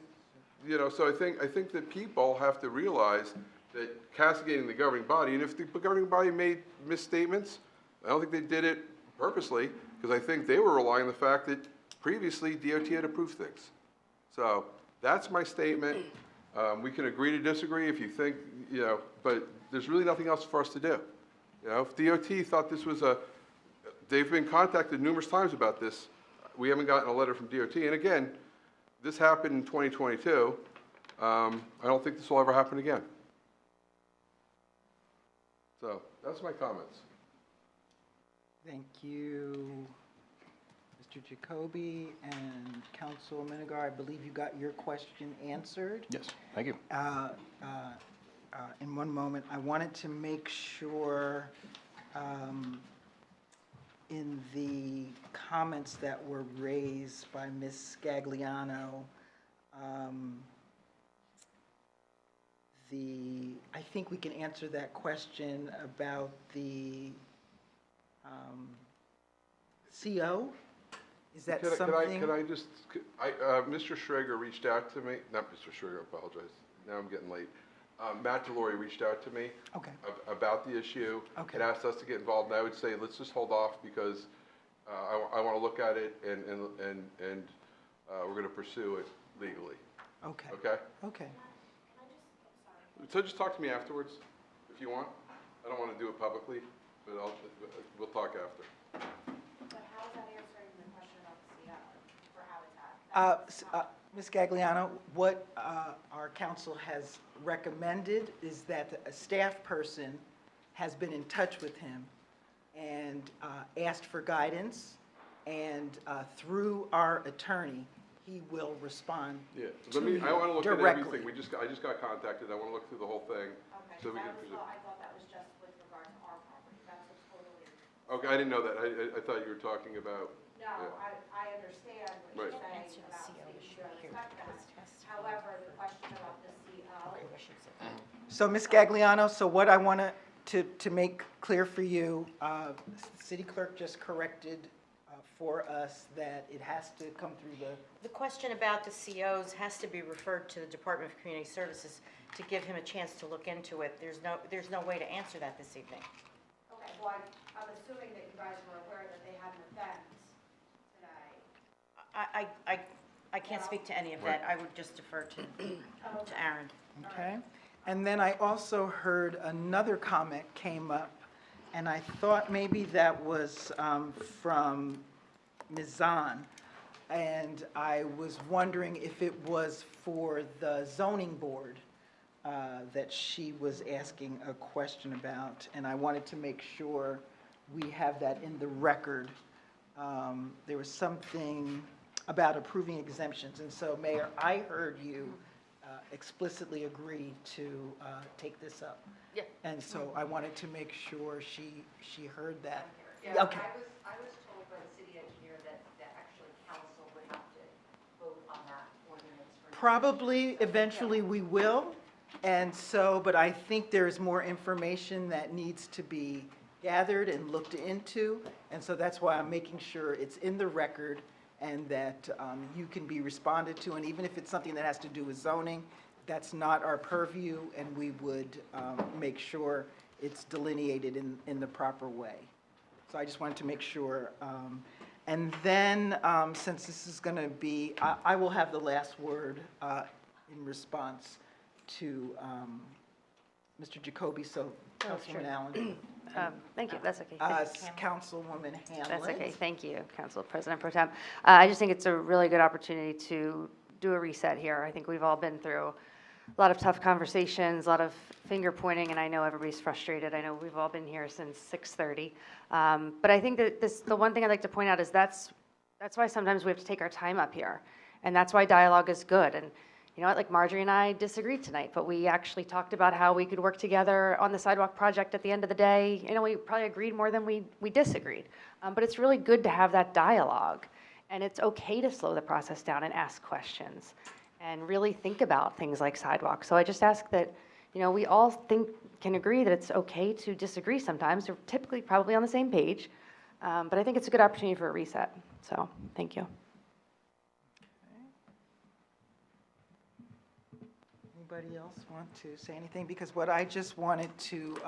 you know, so I think that people have to realize that castigating the governing body, and if the governing body made misstatements, I don't think they did it purposely, because I think they were relying on the fact that previously DOT had approved things. So that's my statement. We can agree to disagree if you think, you know, but there's really nothing else for us to do. You know, if DOT thought this was they've been contacted numerous times about this. We haven't gotten a letter from DOT. And again, this happened in 2022. I don't think this will ever happen again. So that's my comments. Thank you, Mr. Jacoby and Councilman Minigar. I believe you got your question answered. Yes, thank you. In one moment, I wanted to make sure in the comments that were raised by Ms. Scagliano, I think we can answer that question about the CO. Is that something? Can I just, Mr. Schrager reached out to me, not Mr. Schrager, I apologize, now I'm getting late. Matt Delory reached out to me about the issue and asked us to get involved, and I would say let's just hold off because I want to look at it and we're going to pursue it legally. Okay. Okay? Okay. So just talk to me afterwards if you want. I don't want to do it publicly, but we'll talk after. But how is that answering the question about the CO for habitat? Ms. Gagliano, what our council has recommended is that a staff person has been in touch with him and asked for guidance, and through our attorney, he will respond Yeah, to you I want to look directly. at everything. I just got contacted. I want to look through the whole thing. Okay, So we can I thought that was just with regard to our property. That's a totally. Okay, I didn't know that. I thought you were talking about. No, I understand what you're saying about the CO. However, the question about the CO. So, Ms. Gagliano, so what I want to make clear for you, the city clerk just corrected for us that it has to come through The question about the COs has to be referred to the Department of Community Services to give him a chance to look into it. There's no way to answer that this evening. Okay, well, I'm assuming that you guys were aware that they had an event today. I can't speak to any of that. I would just defer to Aaron. Okay. And then I also heard another comment came up, and I thought maybe that was from Ms. Zahn. And I was wondering if it was for the zoning board that she was asking a question about. And I wanted to make sure we have that in the record. There was something about approving exemptions. And so, Mayor, I heard you explicitly agree to take this up. Yeah. And so I wanted to make sure she heard that. Yeah, Okay. I was told by the city engineer that actually council would have to vote on that ordinance. Probably, eventually we will. And so, but I think there's more information that needs to be gathered and looked into. And so that's why I'm making sure it's in the record and that you can be responded to. And even if it's something that has to do with zoning, that's not our purview, and we would make sure it's delineated in the proper way. So I just wanted to make sure. And then, since this is going to be, I will have the last word in response to Mr. Jacoby, so Councilman Allen. Thank you, that's okay. Councilwoman Hamlin. That's okay, thank you, Council President Pro Tem. I just think it's a really good opportunity to do a reset here. I think we've all been through a lot of tough conversations, a lot of finger pointing, and I know everybody's frustrated. I know we've all been here since 6:30. But I think that the one thing I'd like to point out is that's why sometimes we have to take our time up here. And that's why dialogue is good. And you know what, like Marjorie and I disagreed tonight, but we actually talked about how we could work together on the sidewalk project at the end of the day. You know, we probably agreed more than we disagreed. But it's really good to have that dialogue. And it's okay to slow the process down and ask questions and really think about things like sidewalks. So I just ask that, you know, we all can agree that it's okay to disagree sometimes. We're typically probably on the same page. But I think it's a good opportunity for a reset. So thank you. Anybody else want to say anything? Because what I just wanted to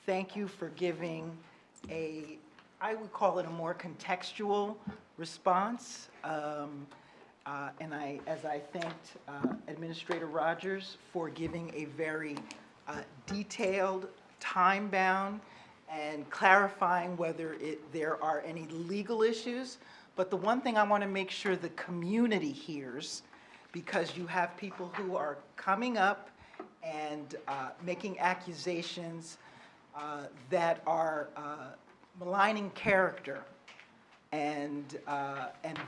thank you for giving I would call it a more contextual response. And as I thanked Administrator Rogers for giving a very detailed, time-bound, and clarifying whether there are any legal issues. But the one thing I want to make sure the community hears, because you have people who are coming up and making accusations that are maligning character, and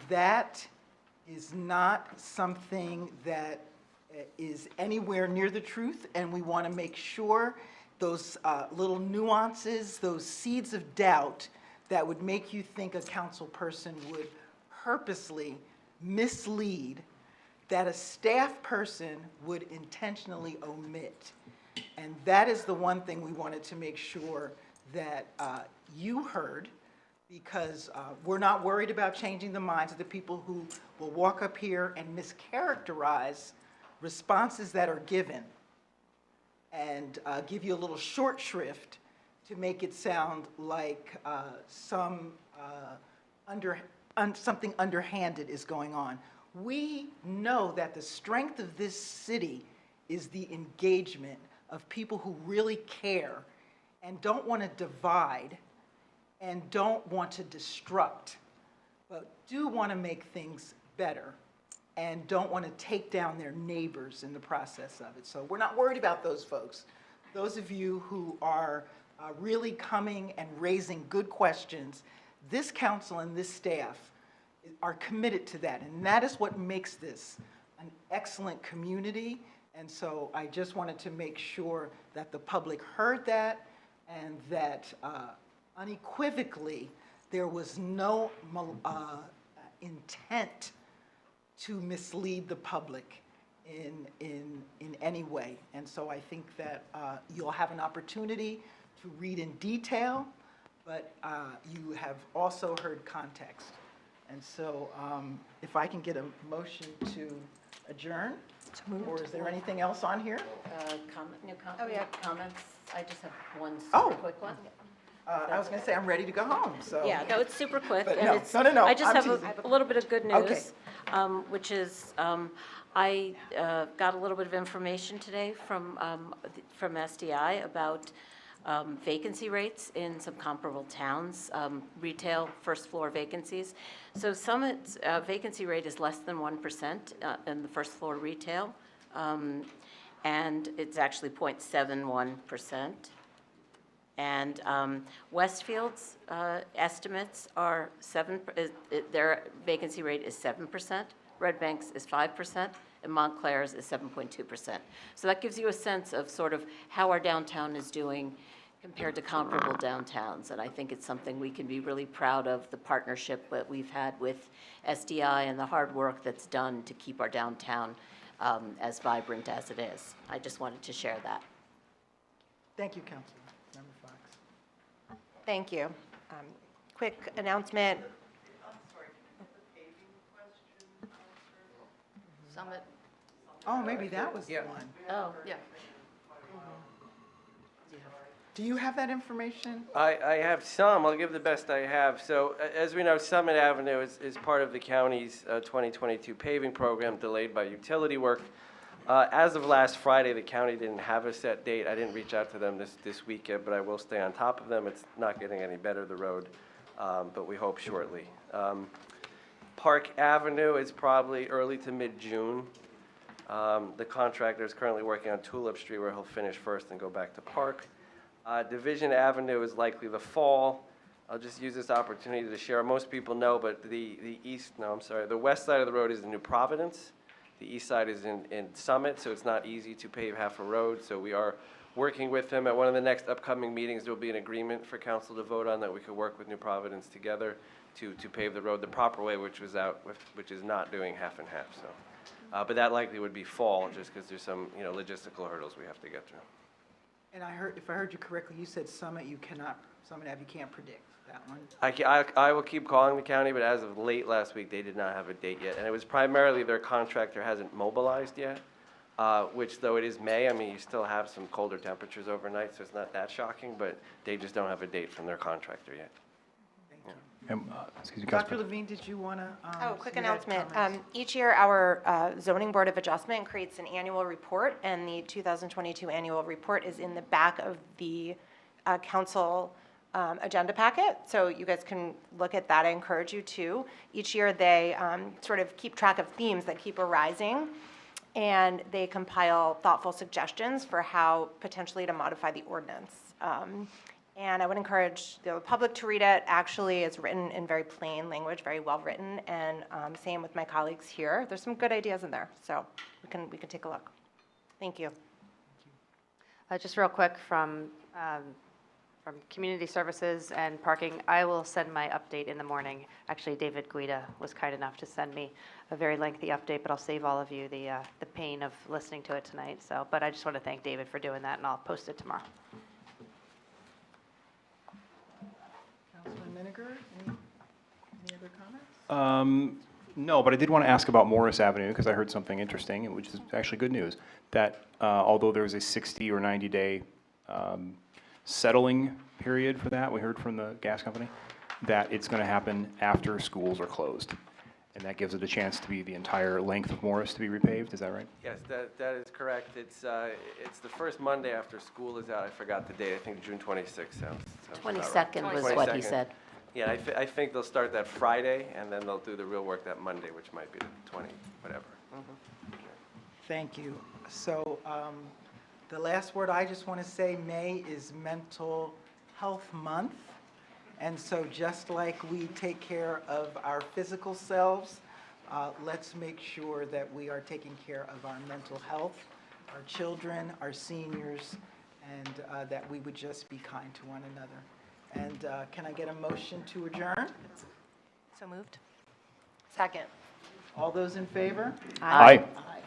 that is not something that is anywhere near the truth, and we want to make sure those little nuances, those seeds of doubt that would make you think a council person would purposely mislead, that a staff person would intentionally omit. And that is the one thing we wanted to make sure that you heard, because we're not worried about changing the minds of the people who will walk up here and mischaracterize responses that are given and give you a little short shrift to make it sound like something underhanded is going on. We know that the strength of this city is the engagement of people who really care and don't want to divide and don't want to destruct, but do want to make things better and don't want to take down their neighbors in the process of it. So we're not worried about those folks. Those of you who are really coming and raising good questions, this council and this staff are committed to that, and that is what makes this an excellent community. And so I just wanted to make sure that the public heard that, and that unequivocally there was no intent to mislead the public in any way. And so I think that you'll have an opportunity to read in detail, but you have also heard context. And so if I can get a motion to adjourn, or is there anything else on here? Comments? I just have one Oh. super quick one. I was going to say I'm ready to go home, so. Yeah, no, it's super quick. But and no, it's- no, I just I'm have teasing. a little bit of good news, Okay. which is I got a little bit of information today from SDI about vacancy rates in some comparable towns, retail first floor vacancies. So Summit's vacancy rate is less than 1% in the first floor retail, and it's actually 0.71%. And Westfield's estimates are their vacancy rate is 7%, Red Bank's is 5%, and Montclair's is 7.2%. So that gives you a sense of sort of how our downtown is doing compared to comparable downtowns. And I think it's something we can be really proud of, the partnership that we've had with SDI and the hard work that's done to keep our downtown as vibrant as it is. I just wanted to share that. Thank you, Councilor. Member Fox. Thank you. Quick announcement. Summit. Oh, maybe that was the one. Oh, yeah. Do you have that information? I have some. I'll give the best I have. So as we know, Summit Avenue is part of the county's 2022 paving program, delayed by utility work. As of last Friday, the county didn't have a set date. I didn't reach out to them this weekend, but I will stay on top of them. It's not getting any better, the road, but we hope shortly. Park Avenue is probably early to mid-June. The contractor is currently working on Tulip Street, where he'll finish first and go back to Park. Division Avenue is likely the fall. I'll just use this opportunity to share. Most people know, but the west side of the road is the New Providence. The east side is in Summit, so it's not easy to pave half a road. So we are working with them. At one of the next upcoming meetings, there will be an agreement for council to vote on that we could work with New Providence together to pave the road the proper way, which is not doing half and half, so. But that likely would be fall, just because there's some, logistical hurdles we have to get through. And if I heard you correctly, you said Summit Ave, you can't predict that one. I will keep calling the county, but as of late last week, they did not have a date yet. And it was primarily their contractor hasn't mobilized yet, which though it is May, I mean, you still have some colder temperatures overnight, so it's not that shocking, but they just don't have a date from their contractor yet. Excuse me, Dr. Levine, did you want to? Quick announcement. Each year, our Zoning Board of Adjustment creates an annual report, and the 2022 annual report is in the back of the council agenda packet, so you guys can look at that. I encourage you to. Each year, they sort of keep track of themes that keep arising, and they compile thoughtful suggestions for how potentially to modify the ordinance. And I would encourage the public to read it. Actually, it's written in very plain language, very well written, and same with my colleagues here. There's some good ideas in there, so we can take a look. Thank you. Just real quick from Community Services and Parking, I will send my update in the morning. Actually, David Guida was kind enough to send me a very lengthy update, but I'll save all of you the pain of listening to it tonight. So, but I just want to thank David for doing that, and I'll post it tomorrow. Councilman Miniger, any other comments? No, but I did want to ask about Morris Avenue, because I heard something interesting, which is actually good news, that although there's a 60 or 90-day settling period for that, we heard from the gas company, that it's going to happen after schools are closed. And that gives it a chance to be the entire length of Morris to be repaved, is that right? Yes, that is correct. It's the first Monday after school is out. I forgot the date. I think June 26th sounds about right. 22nd was what he 22nd. said. Yeah, I think they'll start that Friday, and then they'll do the real work that Monday, which might be the 20, whatever. Thank you. So the last word I just want to say, May is Mental Health Month. And so just like we take care of our physical selves, let's make sure that we are taking care of our mental health, our children, our seniors, and that we would just be kind to one another. And can I get a motion to adjourn? So moved. Second. All those in favor? Aye. Aye.